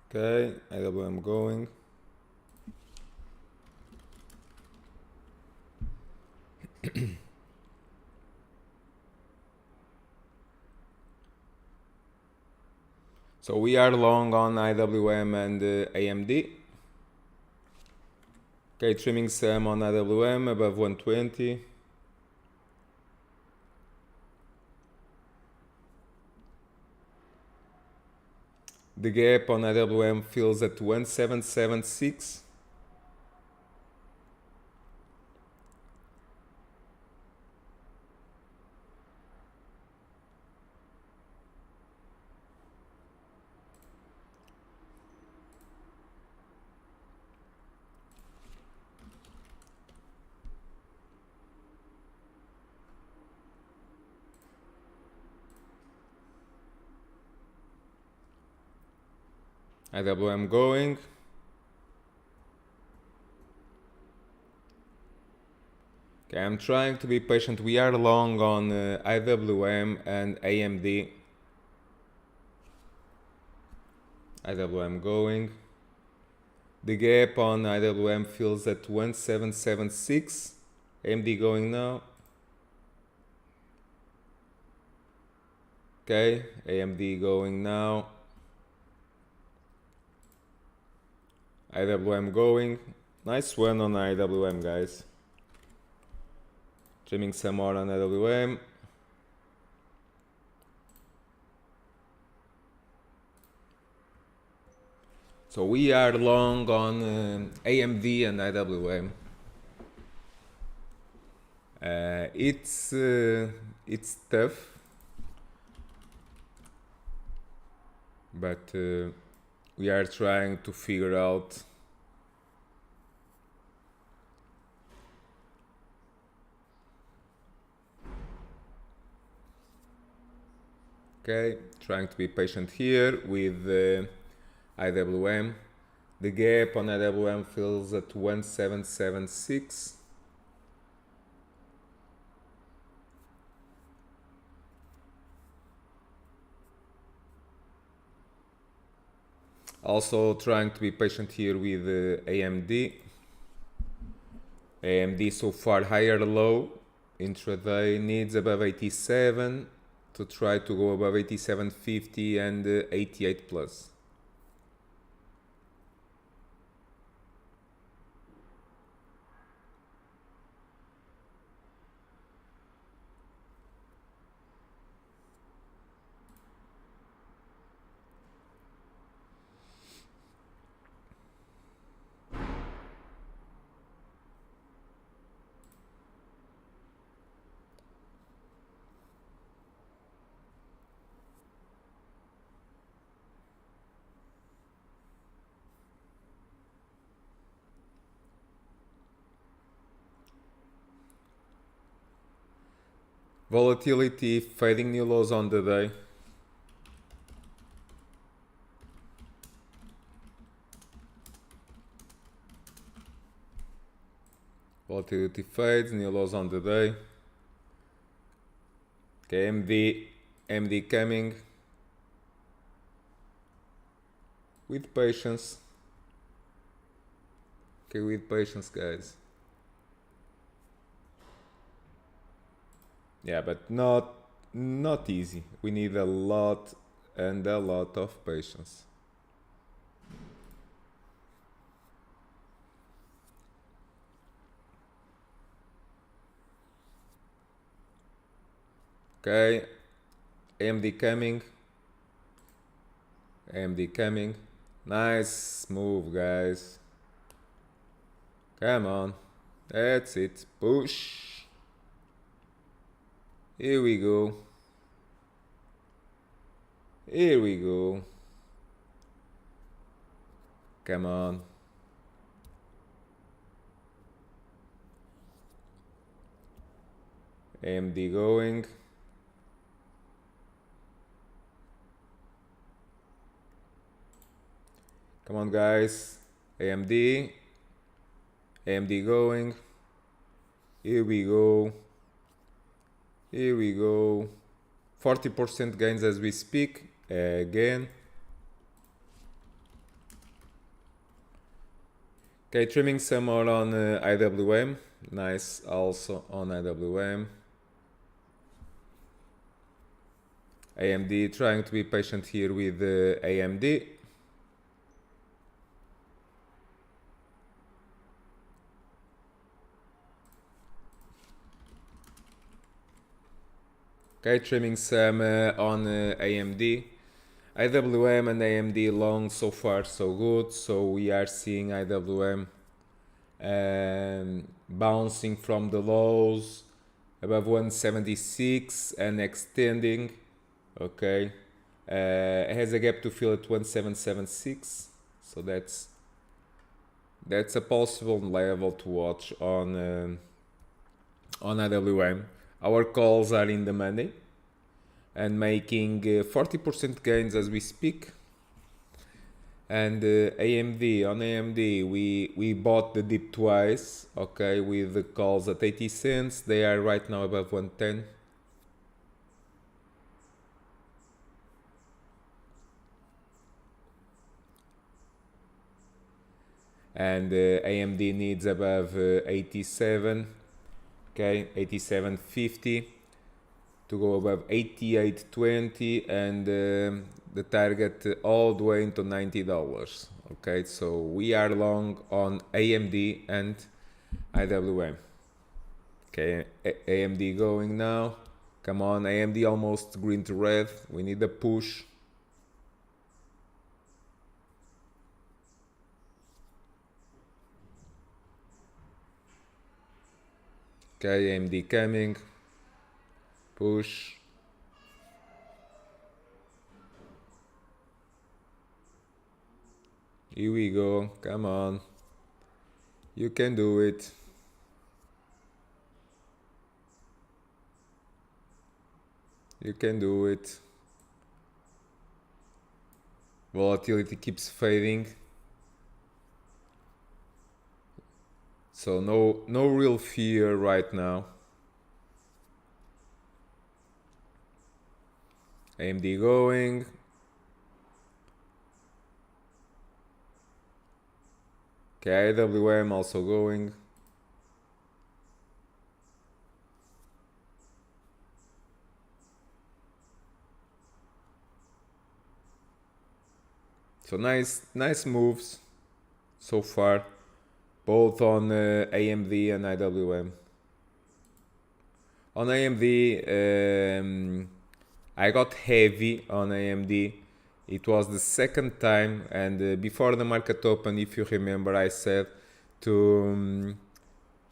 S1: Okay, IWM going. So we are long on IWM and AMD. Okay, trimming some on IWM above 120. The gap on IWM fills at 1776. IWM going. Okay, I'm trying to be patient. We are long on IWM and AMD. IWM going. The gap on IWM fills at 1776. AMD going now. Okay, AMD going now. IWM going. Nice one on IWM, guys. Trimming some more on IWM. So we are long on AMD and IWM. It's tough, but we are trying to figure out okay, trying to be patient here with IWM. The gap on IWM fills at 1776. Also trying to be patient here with AMD. AMD so far higher low. Intraday needs above 87 to try to go above 87.50 and 88 plus. Volatility fading new lows on the day. Volatility fades, new lows on the day. Okay, MD coming. With patience. Okay, with patience, guys. Yeah, but not easy. We need a lot and a lot of patience. Okay, AMD coming. AMD coming. Nice move, guys. Come on. That's it. Push. Here we go. Here we go. Come on. AMD going. Come on, guys. AMD. AMD going. Here we go. Here we go. 40% gains as we speak. Again. Okay, trimming some more on IWM. Nice also on IWM. AMD, trying to be patient here with AMD. Okay, trimming some on AMD. IWM and AMD long so far so good, so we are seeing IWM bouncing from the lows above 176 and extending. Okay, has a gap to fill at 1776, so that's a possible level to watch on IWM. Our calls are in the money and making 40% gains as we speak. And AMD, on AMD we bought the dip twice, okay, with the calls at 80 cents. They are right now above 110. And AMD needs above 87, okay, 87.50 to go above 88.20, and the target all the way into $90. Okay, so we are long on AMD and IWM. Okay, AMD going now. Come on, AMD almost green to red. We need a push. Okay, AMD coming. Push. Here we go. Come on. You can do it. You can do it. Volatility keeps fading. So no real fear right now. AMD going. Okay, IWM also going. So nice moves so far, both on AMD and IWM. On AMD, I got heavy on AMD. It was the second time, and before the market opened, if you remember, I said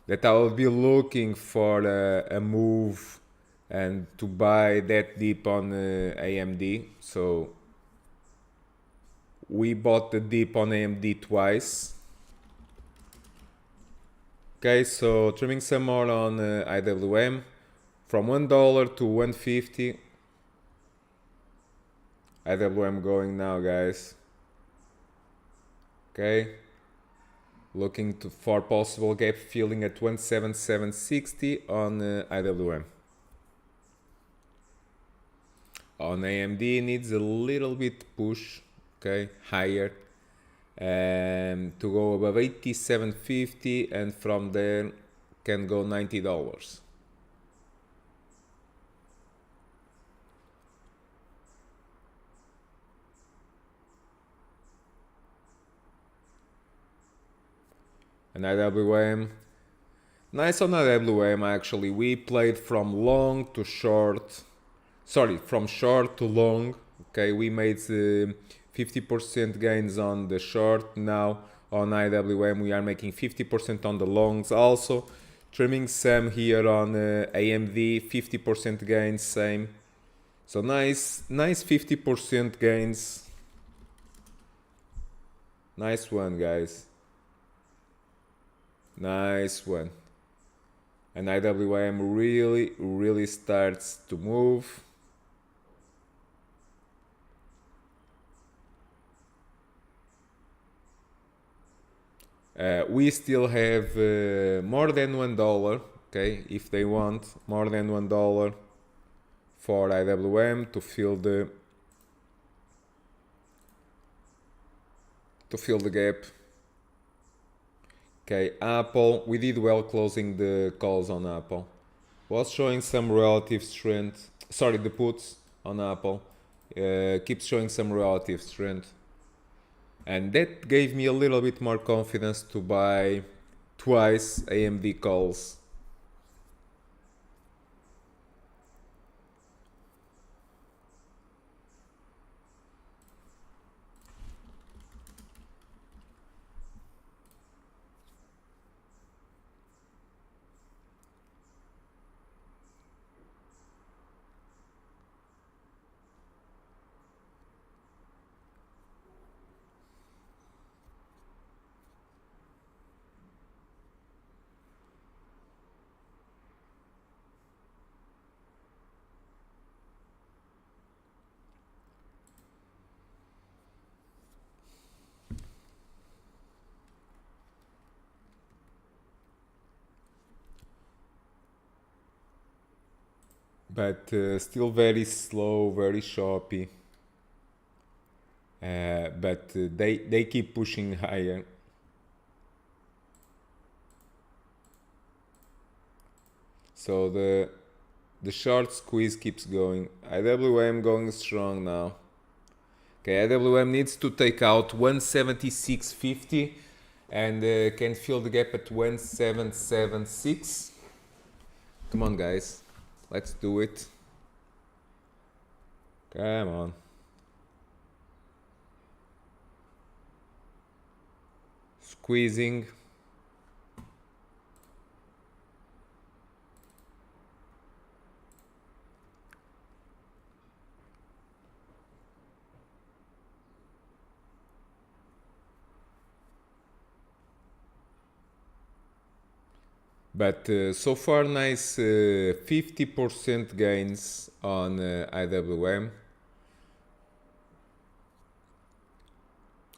S1: that I will be looking for a move and to buy that dip on AMD. So we bought the dip on AMD twice. Okay, so trimming some more on IWM from $1 to 150. IWM going now, guys. Okay, looking for possible gap filling at 177.60 on IWM. On AMD needs a little bit push, okay, higher, to go above 87.50, and from there can go $90. And IWM, nice on IWM actually. We played from long to short, sorry, from short to long. Okay, we made 50% gains on the short. Now on IWM we are making 50% on the longs also. Trimming some here on AMD, 50% gains, same. So nice 50% gains. Nice one, guys. Nice one. And IWM really starts to move. We still have more than $1, okay, if they want more than $1 for IWM to fill the gap. Okay, Apple, we did well closing the calls on Apple. Was showing some relative strength. Sorry, the puts on Apple keeps showing some relative strength, and that gave me a little bit more confidence to buy twice AMD calls. But still very slow, very choppy. But they keep pushing higher. So the short squeeze keeps going. IWM going strong now. Okay, IWM needs to take out 176.50 and can fill the gap at 1776. Come on, guys. Let's do it. Come on. Squeezing. But so far, nice 50% gains on IWM.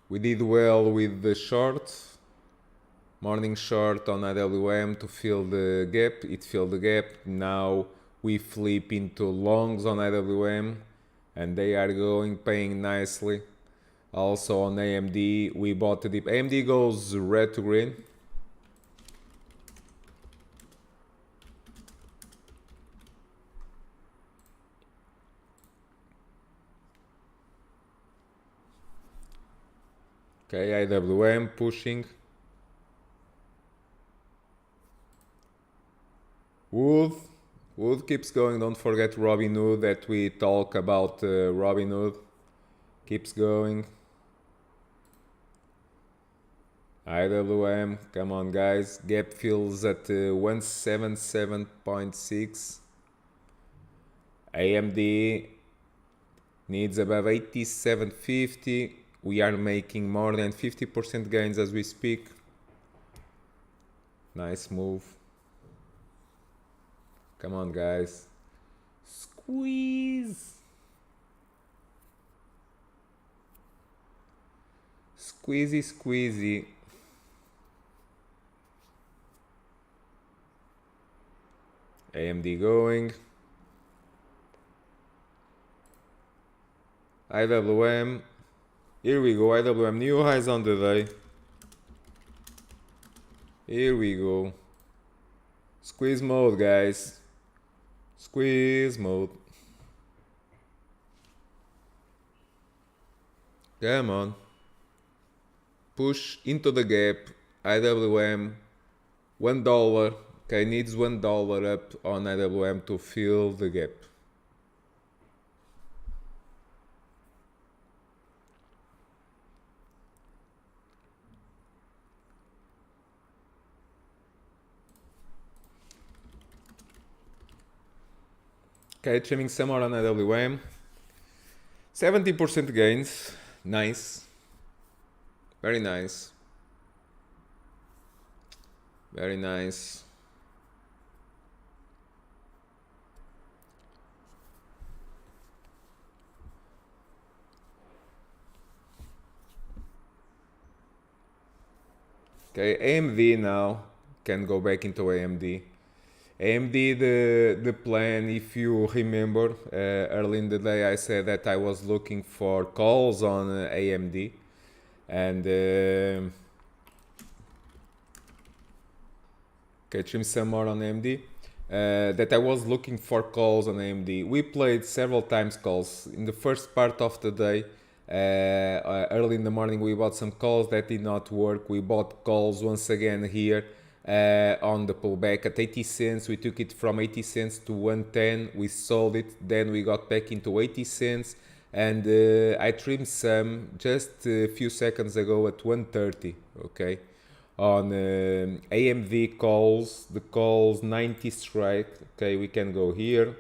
S1: We did well with the short, morning short on IWM to fill the gap. It filled the gap. Now we flip into longs on IWM and they are paying nicely. Also on AMD, we bought the dip. AMD goes red to green. Okay, IWM pushing. Wood keeps going. Don't forget Robinhood, that we talk about Robinhood. Keeps going. IWM, come on guys. Gap fills at 177.6. AMD needs above 87.50. We are making more than 50% gains as we speak. Nice move. Come on, guys. Squeeze. Squeezy, squeezy. AMD going. IWM. Here we go, IWM new highs on the day. Here we go. Squeeze mode, guys. Squeeze mode. Come on. Push into the gap. IWM. $1. Okay, needs $1 up on IWM to fill the gap. Okay, trimming some more on IWM. 70% gains. Nice. Very nice. Very nice. Okay, AMD now can go back into AMD. AMD, the plan, if you remember, early in the day I said that I was looking for calls on AMD, and okay, trim some more on AMD. That I was looking for calls on AMD. We played several times calls. In the first part of the day, early in the morning, we bought some calls that did not work. We bought calls once again here on the pullback at 80 cents. We took it from 80 cents to 110. We sold it. Then we got back into 80 cents. And I trimmed some just a few seconds ago at 130. Okay. On AMD calls, the calls 90 strike. Okay, we can go here,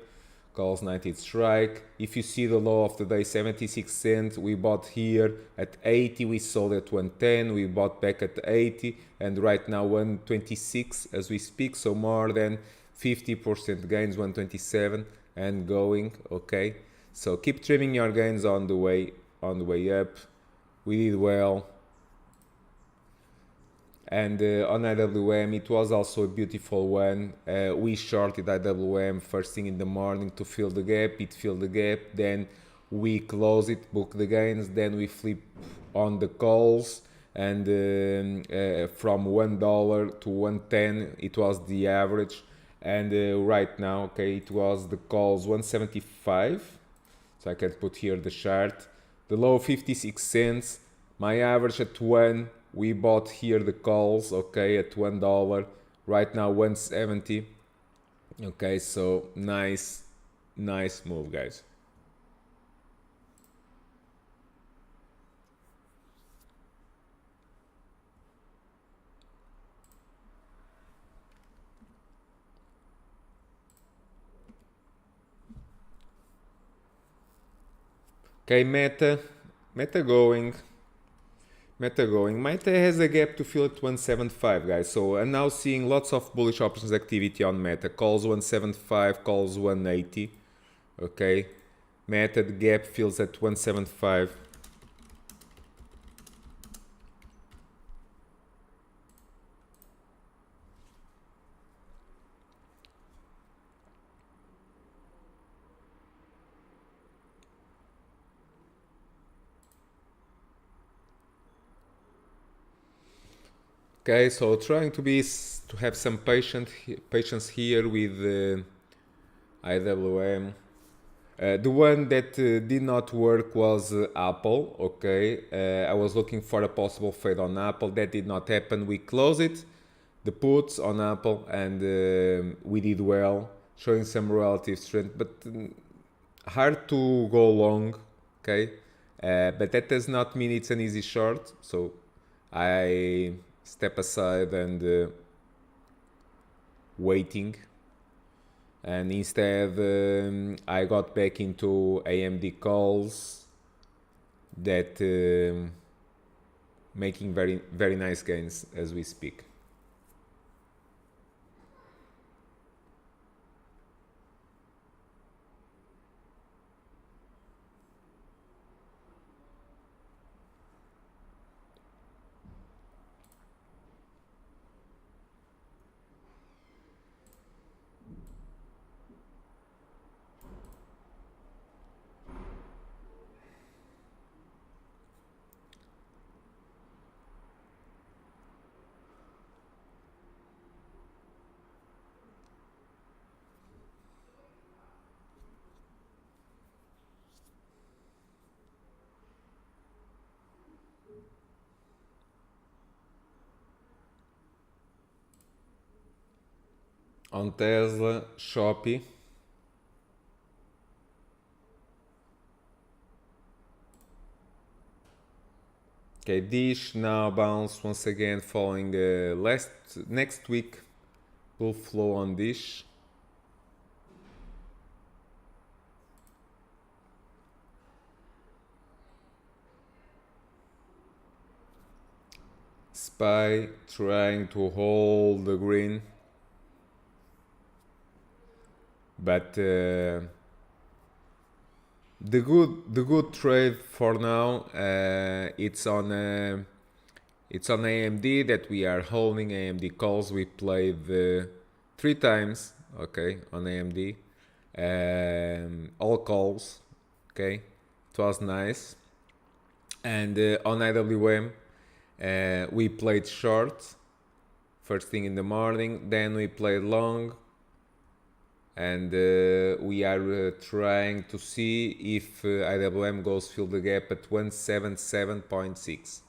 S1: calls 90 strike. If you see the low of the day, 76 cents, we bought here at 80, we sold at 110, we bought back at 80, and right now 126 as we speak, so more than 50% gains, 127 and going. Okay, so keep trimming your gains on the way up. We did well. And on IWM, it was also a beautiful one. We shorted IWM first thing in the morning to fill the gap. It filled the gap. Then we close it, book the gains. Then we flip on the calls. And from $1 to 110, it was the average. And right now, okay, it was the calls 175. So I can put here the chart. The low 56 cents. My average at 1. We bought here the calls, okay, at $1. Right now 170. Okay, so nice move, guys. Okay, Meta going. Meta has a gap to fill at 175, guys. So I'm now seeing lots of bullish options activity on Meta. Calls 175, calls 180. Okay, Meta, the gap fills at 175. Okay, so trying to have some patience here with IWM. The one that did not work was Apple. Okay, I was looking for a possible fade on Apple. That did not happen. We closed it, the puts on Apple, and we did well, showing some relative strength, but hard to go long. Okay, but that does not mean it's an easy short. So I step aside and waiting, and instead I got back into AMD calls that making very nice gains as we speak. On Tesla, Shopee. Okay, Dish now bounce once again following next week bull flow on Dish. SPY trying to hold the green, but the good trade for now, it's on AMD that we are holding. AMD calls we played 3 times. okay, on AMD. All calls, okay, it was nice. And on IWM, we played short first thing in the morning, then we played long, and we are trying to see if IWM goes fill the gap at 177.6.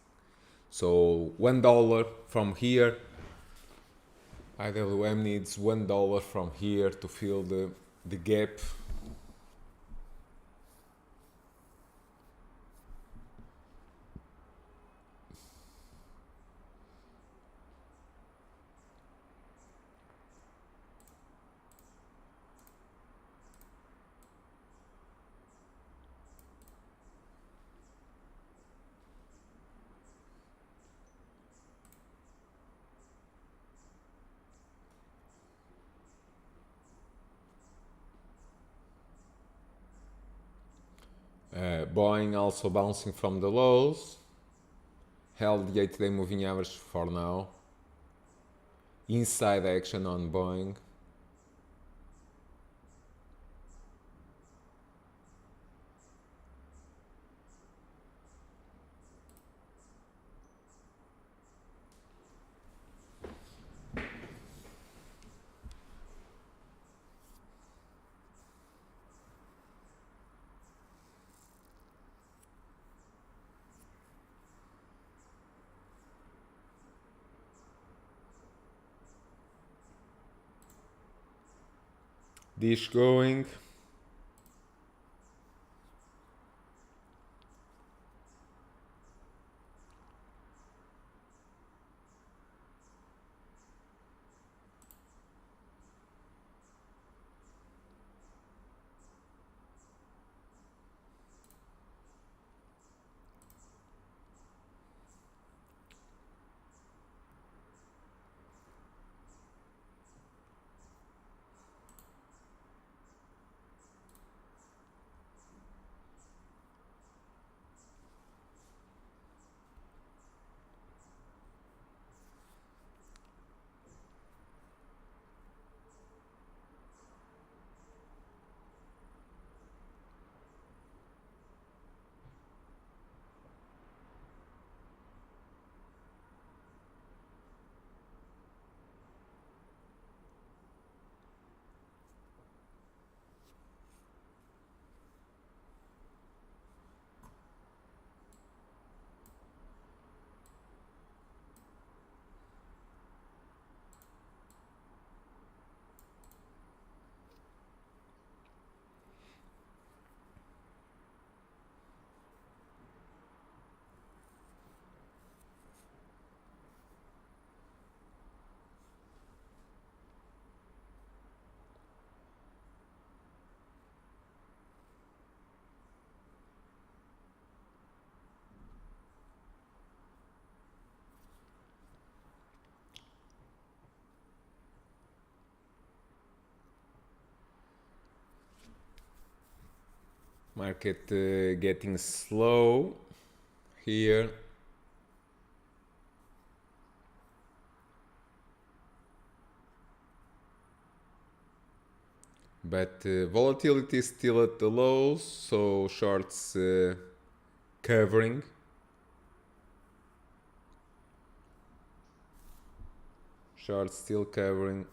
S1: So $1 from here. IWM needs $1 from here to fill the gap. Boeing also bouncing from the lows. Held the 8-day moving average for now. Inside action on Boeing. Dish going. Market getting slow here. But volatility is still at the lows, so shorts covering. Shorts still covering.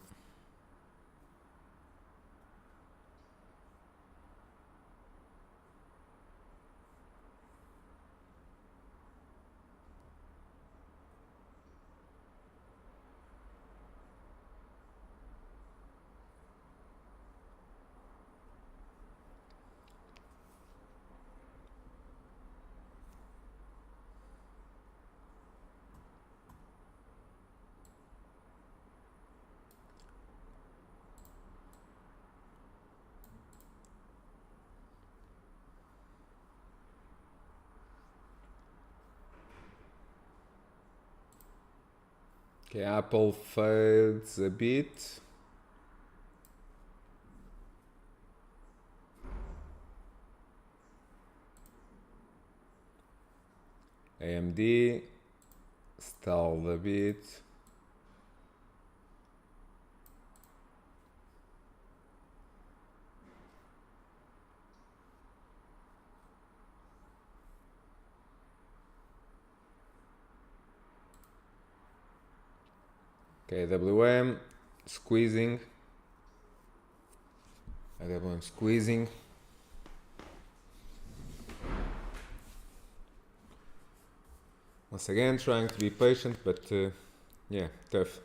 S1: Okay, Apple fades a bit. AMD stalled a bit. Okay, IWM squeezing. IWM squeezing. Once again, trying to be patient, but yeah, tough.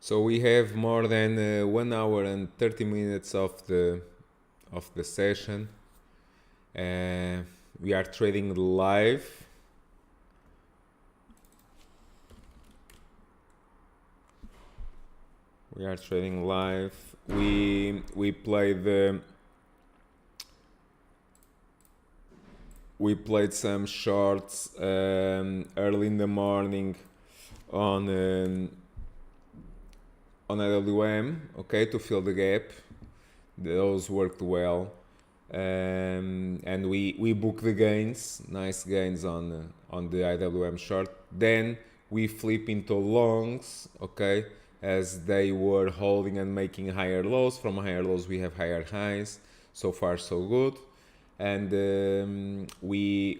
S1: So we have more than 1 hour and 30 minutes of the session. We are trading live. We are trading live. We played some shorts early in the morning on IWM, okay, to fill the gap. Those worked well, and we booked the gains, nice gains on the IWM short. Then we flip into longs, okay, as they were holding and making higher lows. From higher lows we have higher highs. So far so good, and we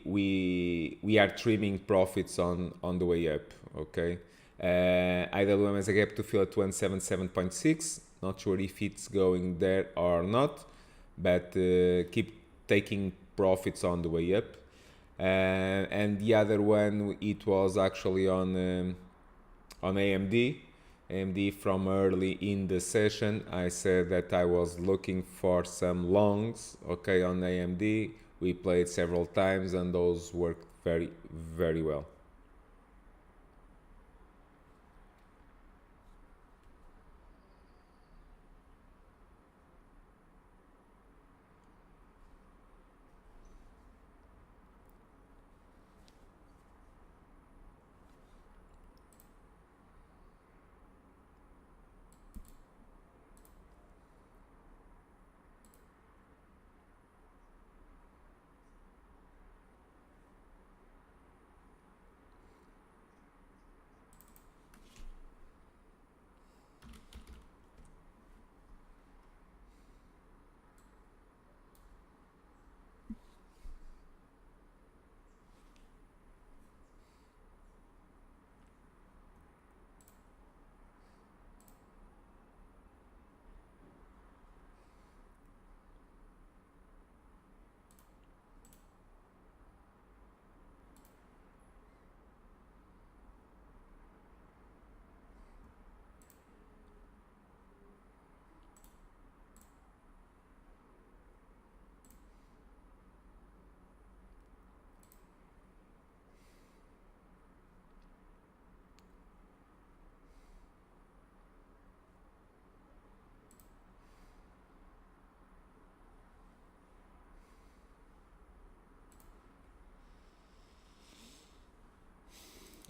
S1: are trimming profits on the way up, okay. IWM has a gap to fill at 177.6. Not sure if it's going there or not, but keep taking profits on the way up. And the other one, it was actually on AMD. AMD from early in the session. I said that I was looking for some longs, okay, on AMD. We played several times and those worked very, very well.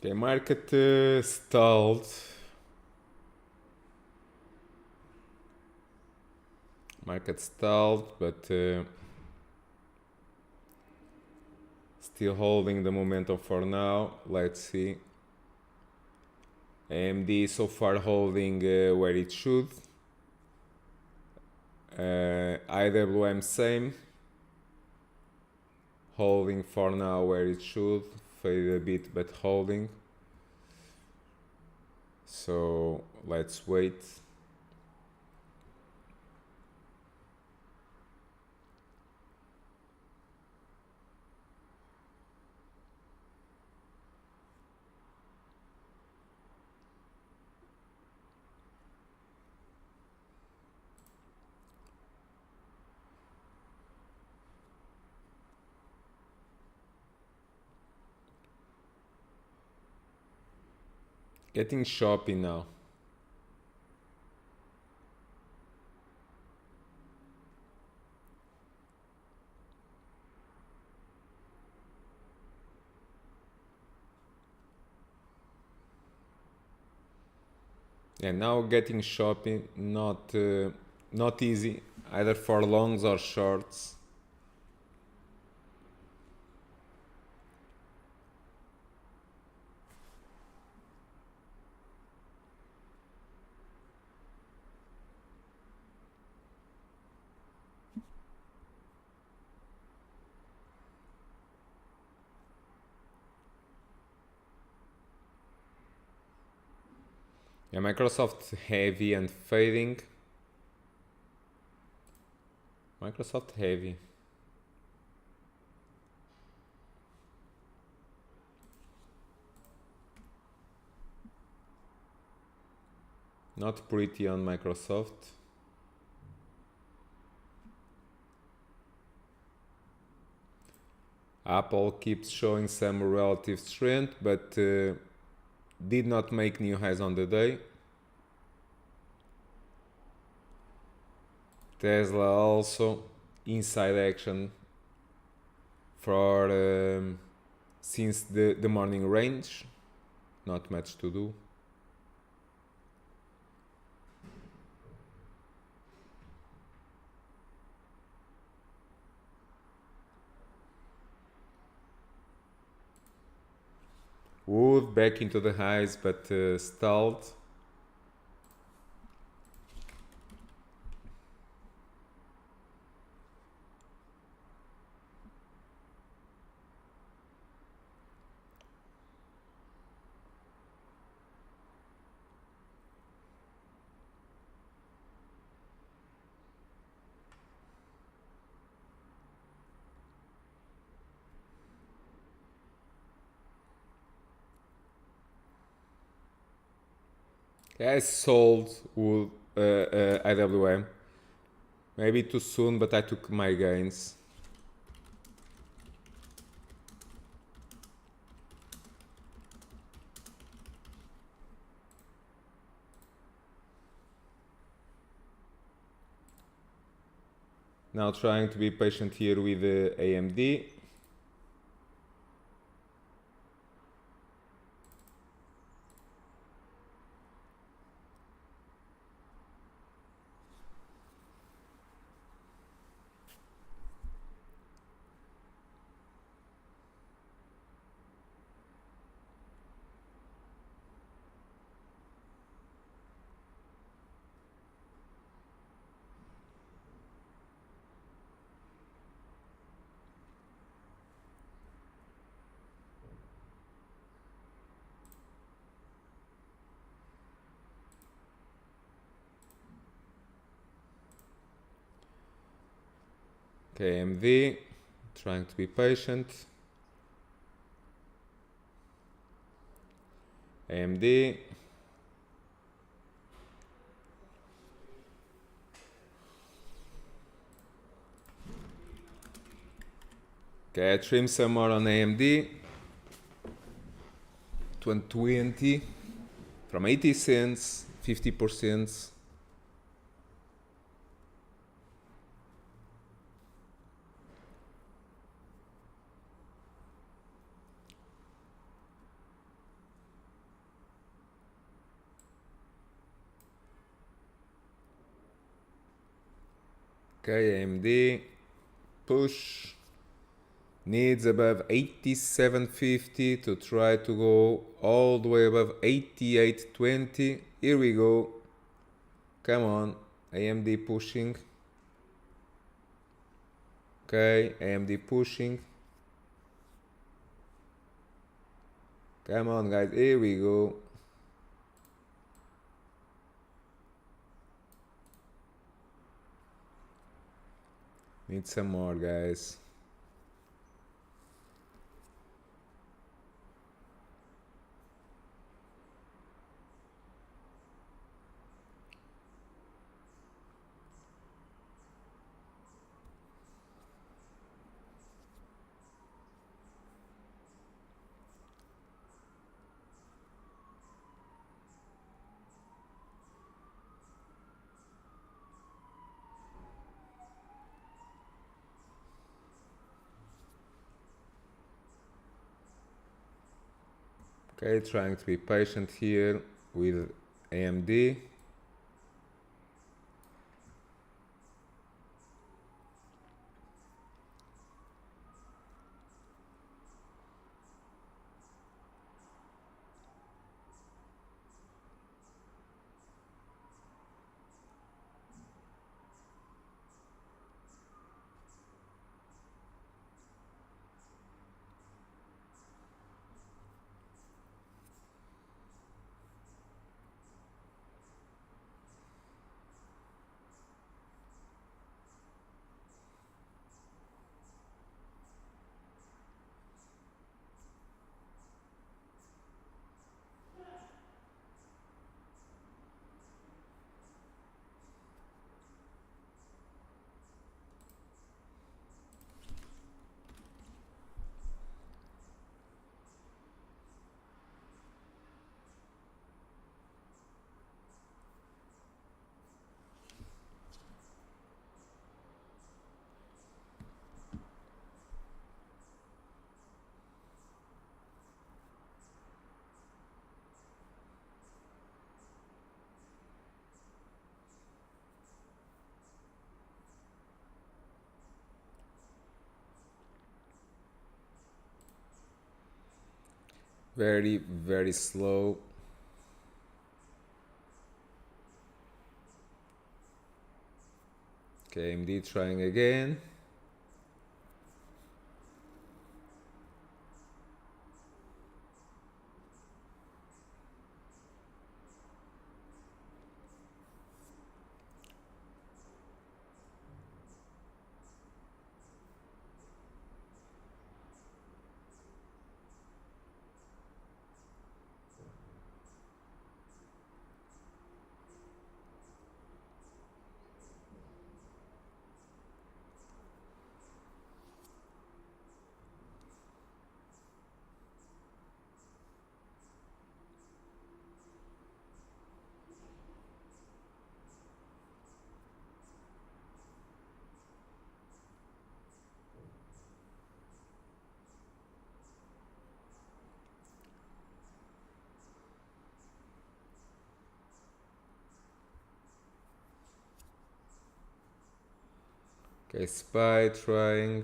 S1: Okay, market stalled. Market stalled, but still holding the momentum for now. Let's see. AMD so far holding where it should. IWM same. Holding for now where it should. Fade a bit, but holding. So let's wait. Getting choppy now. Yeah, now getting choppy, not easy either for longs or shorts. Yeah, Microsoft heavy and fading. Microsoft heavy. Not pretty on Microsoft. Apple keeps showing some relative strength, but did not make new highs on the day. Tesla also inside action for since the morning range. Not much to do. Wood back into the highs, but stalled. I sold Wood IWM. Maybe too soon, but I took my gains. Now trying to be patient here with AMD. Okay, AMD, trying to be patient. AMD. Okay, I trim some more on AMD. 20 from 80 cents, 50%. Okay, AMD push needs above 87.50 to try to go all the way above 88.20. Here we go. Come on, AMD pushing. Okay, AMD pushing. Come on, guys, here we go. Need some more, guys. Okay, trying to be patient here with AMD. Very, very slow. Okay, AMD trying again. Okay, SPY trying.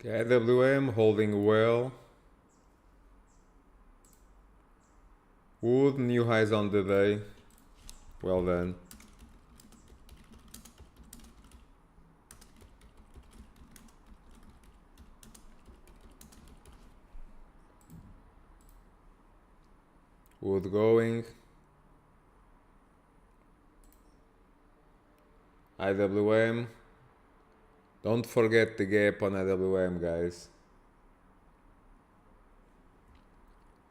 S1: Okay, IWM holding well. Wood, new highs on the day. Well done. Wood going. IWM. Don't forget the gap on IWM, guys.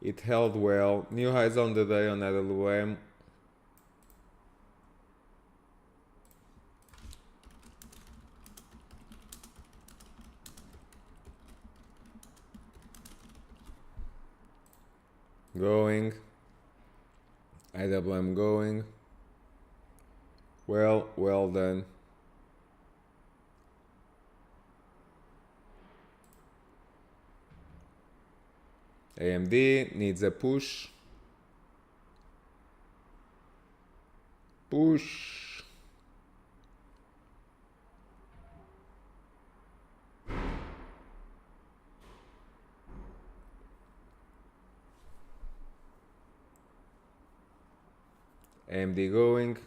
S1: It held well. New highs on the day on IWM. Going. IWM going. Well done. AMD needs a push. Push. AMD going.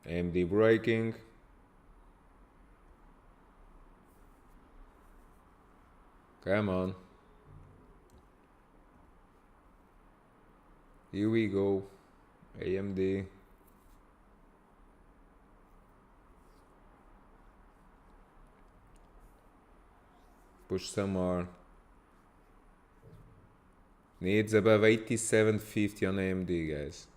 S1: AMD breaking. Come on. Here we go. AMD. Push some more. Needs above 87.50 on AMD, guys.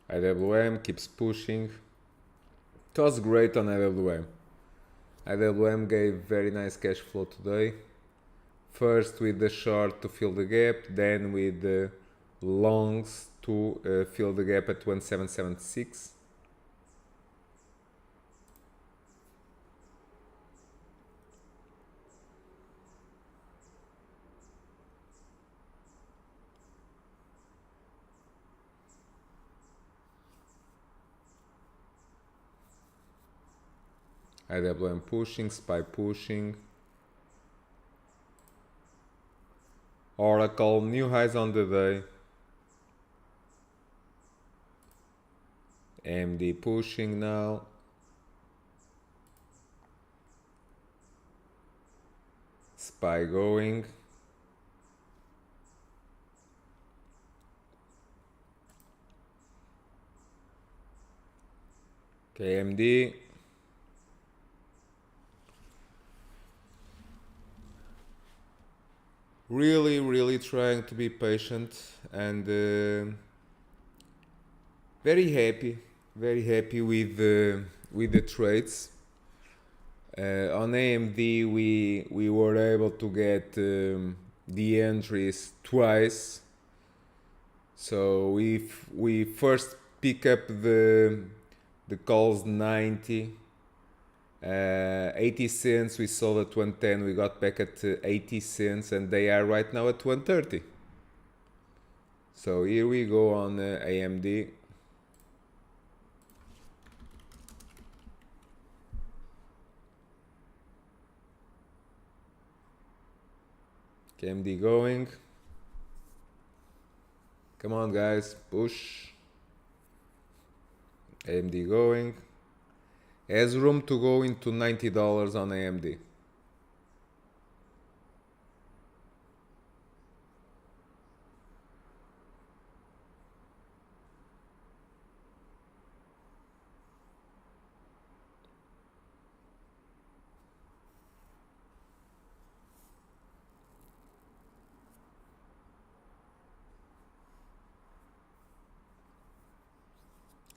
S1: IWM keeps pushing. It was great on IWM. IWM gave very nice cash flow today. First with the short to fill the gap, then with the longs to fill the gap at 1776. IWM pushing, SPY pushing. Oracle, new highs on the day. AMD pushing now. SPY going. AMD. Really trying to be patient and very happy with the trades. On AMD we were able to get the entries twice. So if we first pick up the calls 90, 80 cents, we sold at 110, we got back at 80 cents, and they are right now at 130. So here we go on AMD. AMD going. Come on guys, push. AMD going. Has room to go into $90 on AMD.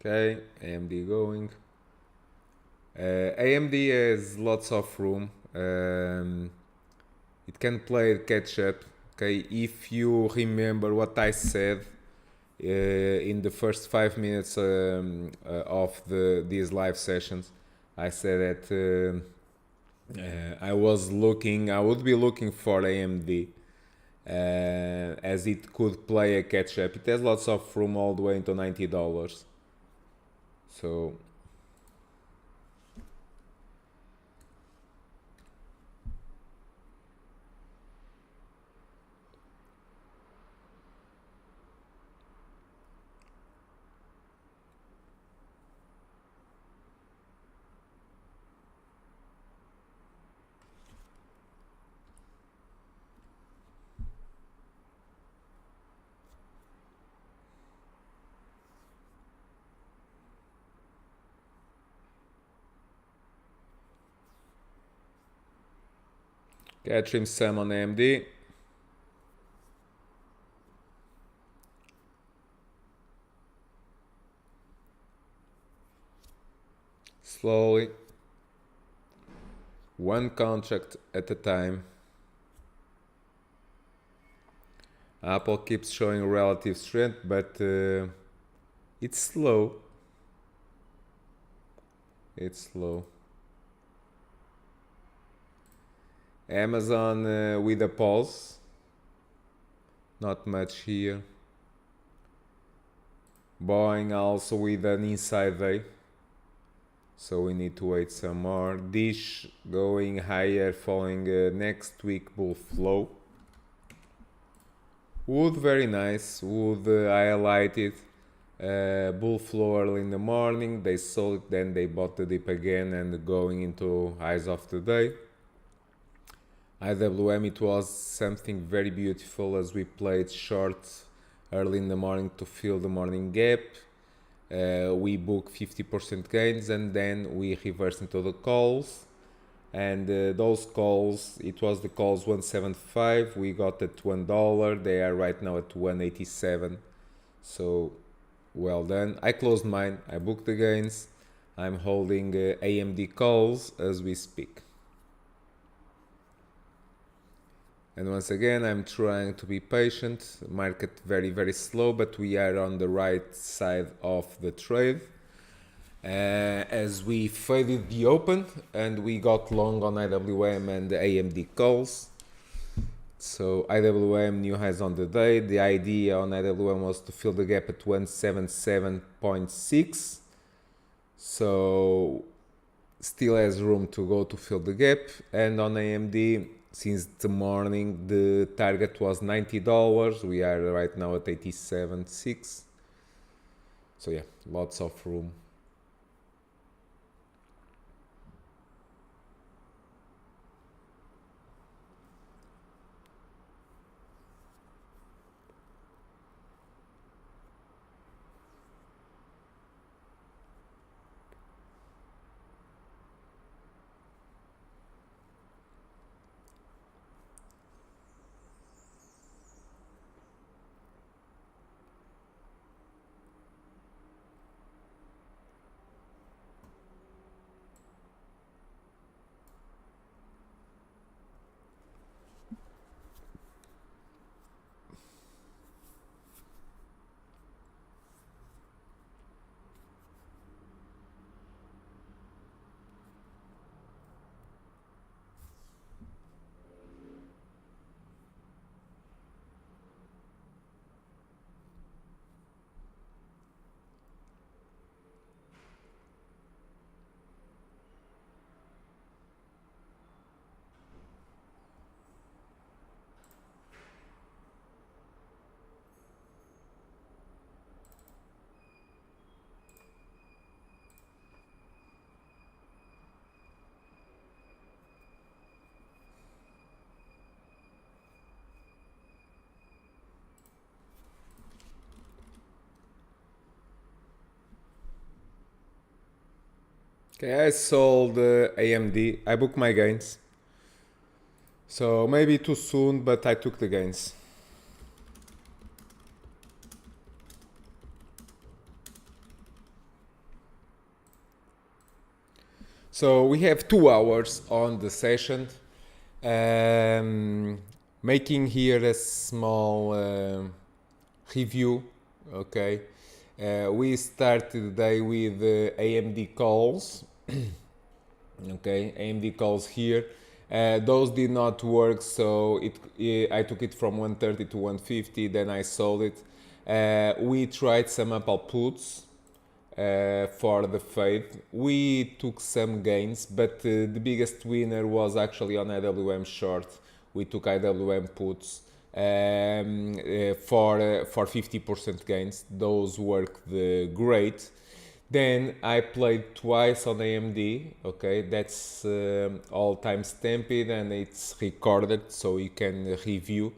S1: Okay, AMD going. AMD has lots of room. It can play catch up. Okay, if you remember what I said in the first 5 minutes of these live sessions, I said that I would be looking for AMD as it could play a catch up. It has lots of room all the way into $90. So trim some on AMD. Slowly, one contract at a time. Apple keeps showing relative strength, but it's slow. It's slow. Amazon with a pulse. Not much here. Boeing also with an inside day. So we need to wait some more. Dish going higher following next week bull flow. Wood very nice. Wood highlighted bull flow early in the morning. They sold it, then they bought the dip again and going into highs of the day. IWM, it was something very beautiful as we played short early in the morning to fill the morning gap. We booked 50% gains and then we reversed into the calls. And those calls, it was the calls 175, we got at $1. They are right now at 187. So well done. I closed mine, I booked the gains. I'm holding AMD calls as we speak. And once again, I'm trying to be patient. Market very slow, but we are on the right side of the trade. As we faded the open and we got long on IWM and AMD calls. So IWM new highs on the day. The idea on IWM was to fill the gap at 177.6. So still has room to go to fill the gap. And on AMD, since the morning, the target was $90. We are right now at 87.6. So yeah, lots of room. Okay, I sold AMD. I booked my gains. So maybe too soon, but I took the gains. So we have 2 hours on the session. Making here a small review. Okay, we started the day with AMD calls. Okay, AMD calls here. Those did not work, so I took it from 130 to 150. Then I sold it. We tried some Apple puts for the fade. We took some gains, but the biggest winner was actually on IWM short. We took IWM puts for 50% gains. Those worked great. Then I played twice on AMD. Okay, that's all time stamped and it's recorded, so you can review.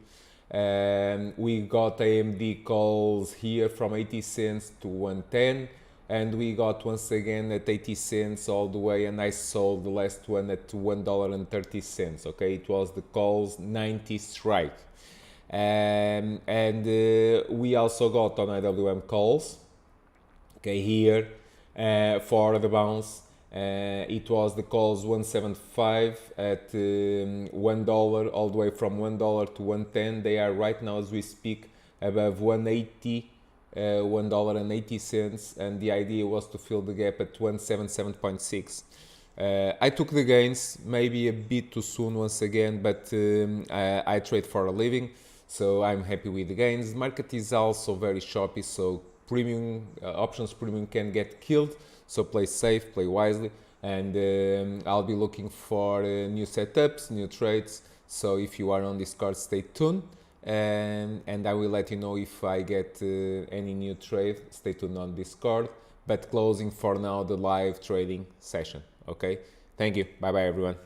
S1: We got AMD calls here from 80 cents to 110, and we got once again at 80 cents all the way, and I sold the last one at $1.30. Okay, it was the calls 90 strike. And we also got on IWM calls. Okay, here for the bounce, it was the calls 175 at $1 all the way from $1 to 110. They are right now as we speak above 180, $1.80, and the idea was to fill the gap at 177.6. I took the gains, maybe a bit too soon once again, but I trade for a living, so I'm happy with the gains. The market is also very choppy, so premium options premium can get killed, so play safe, play wisely, and I'll be looking for new setups, new trades. So if you are on Discord, stay tuned, and I will let you know if I get any new trade. Stay tuned on Discord, but closing for now the live trading session. Okay, thank you, bye bye everyone.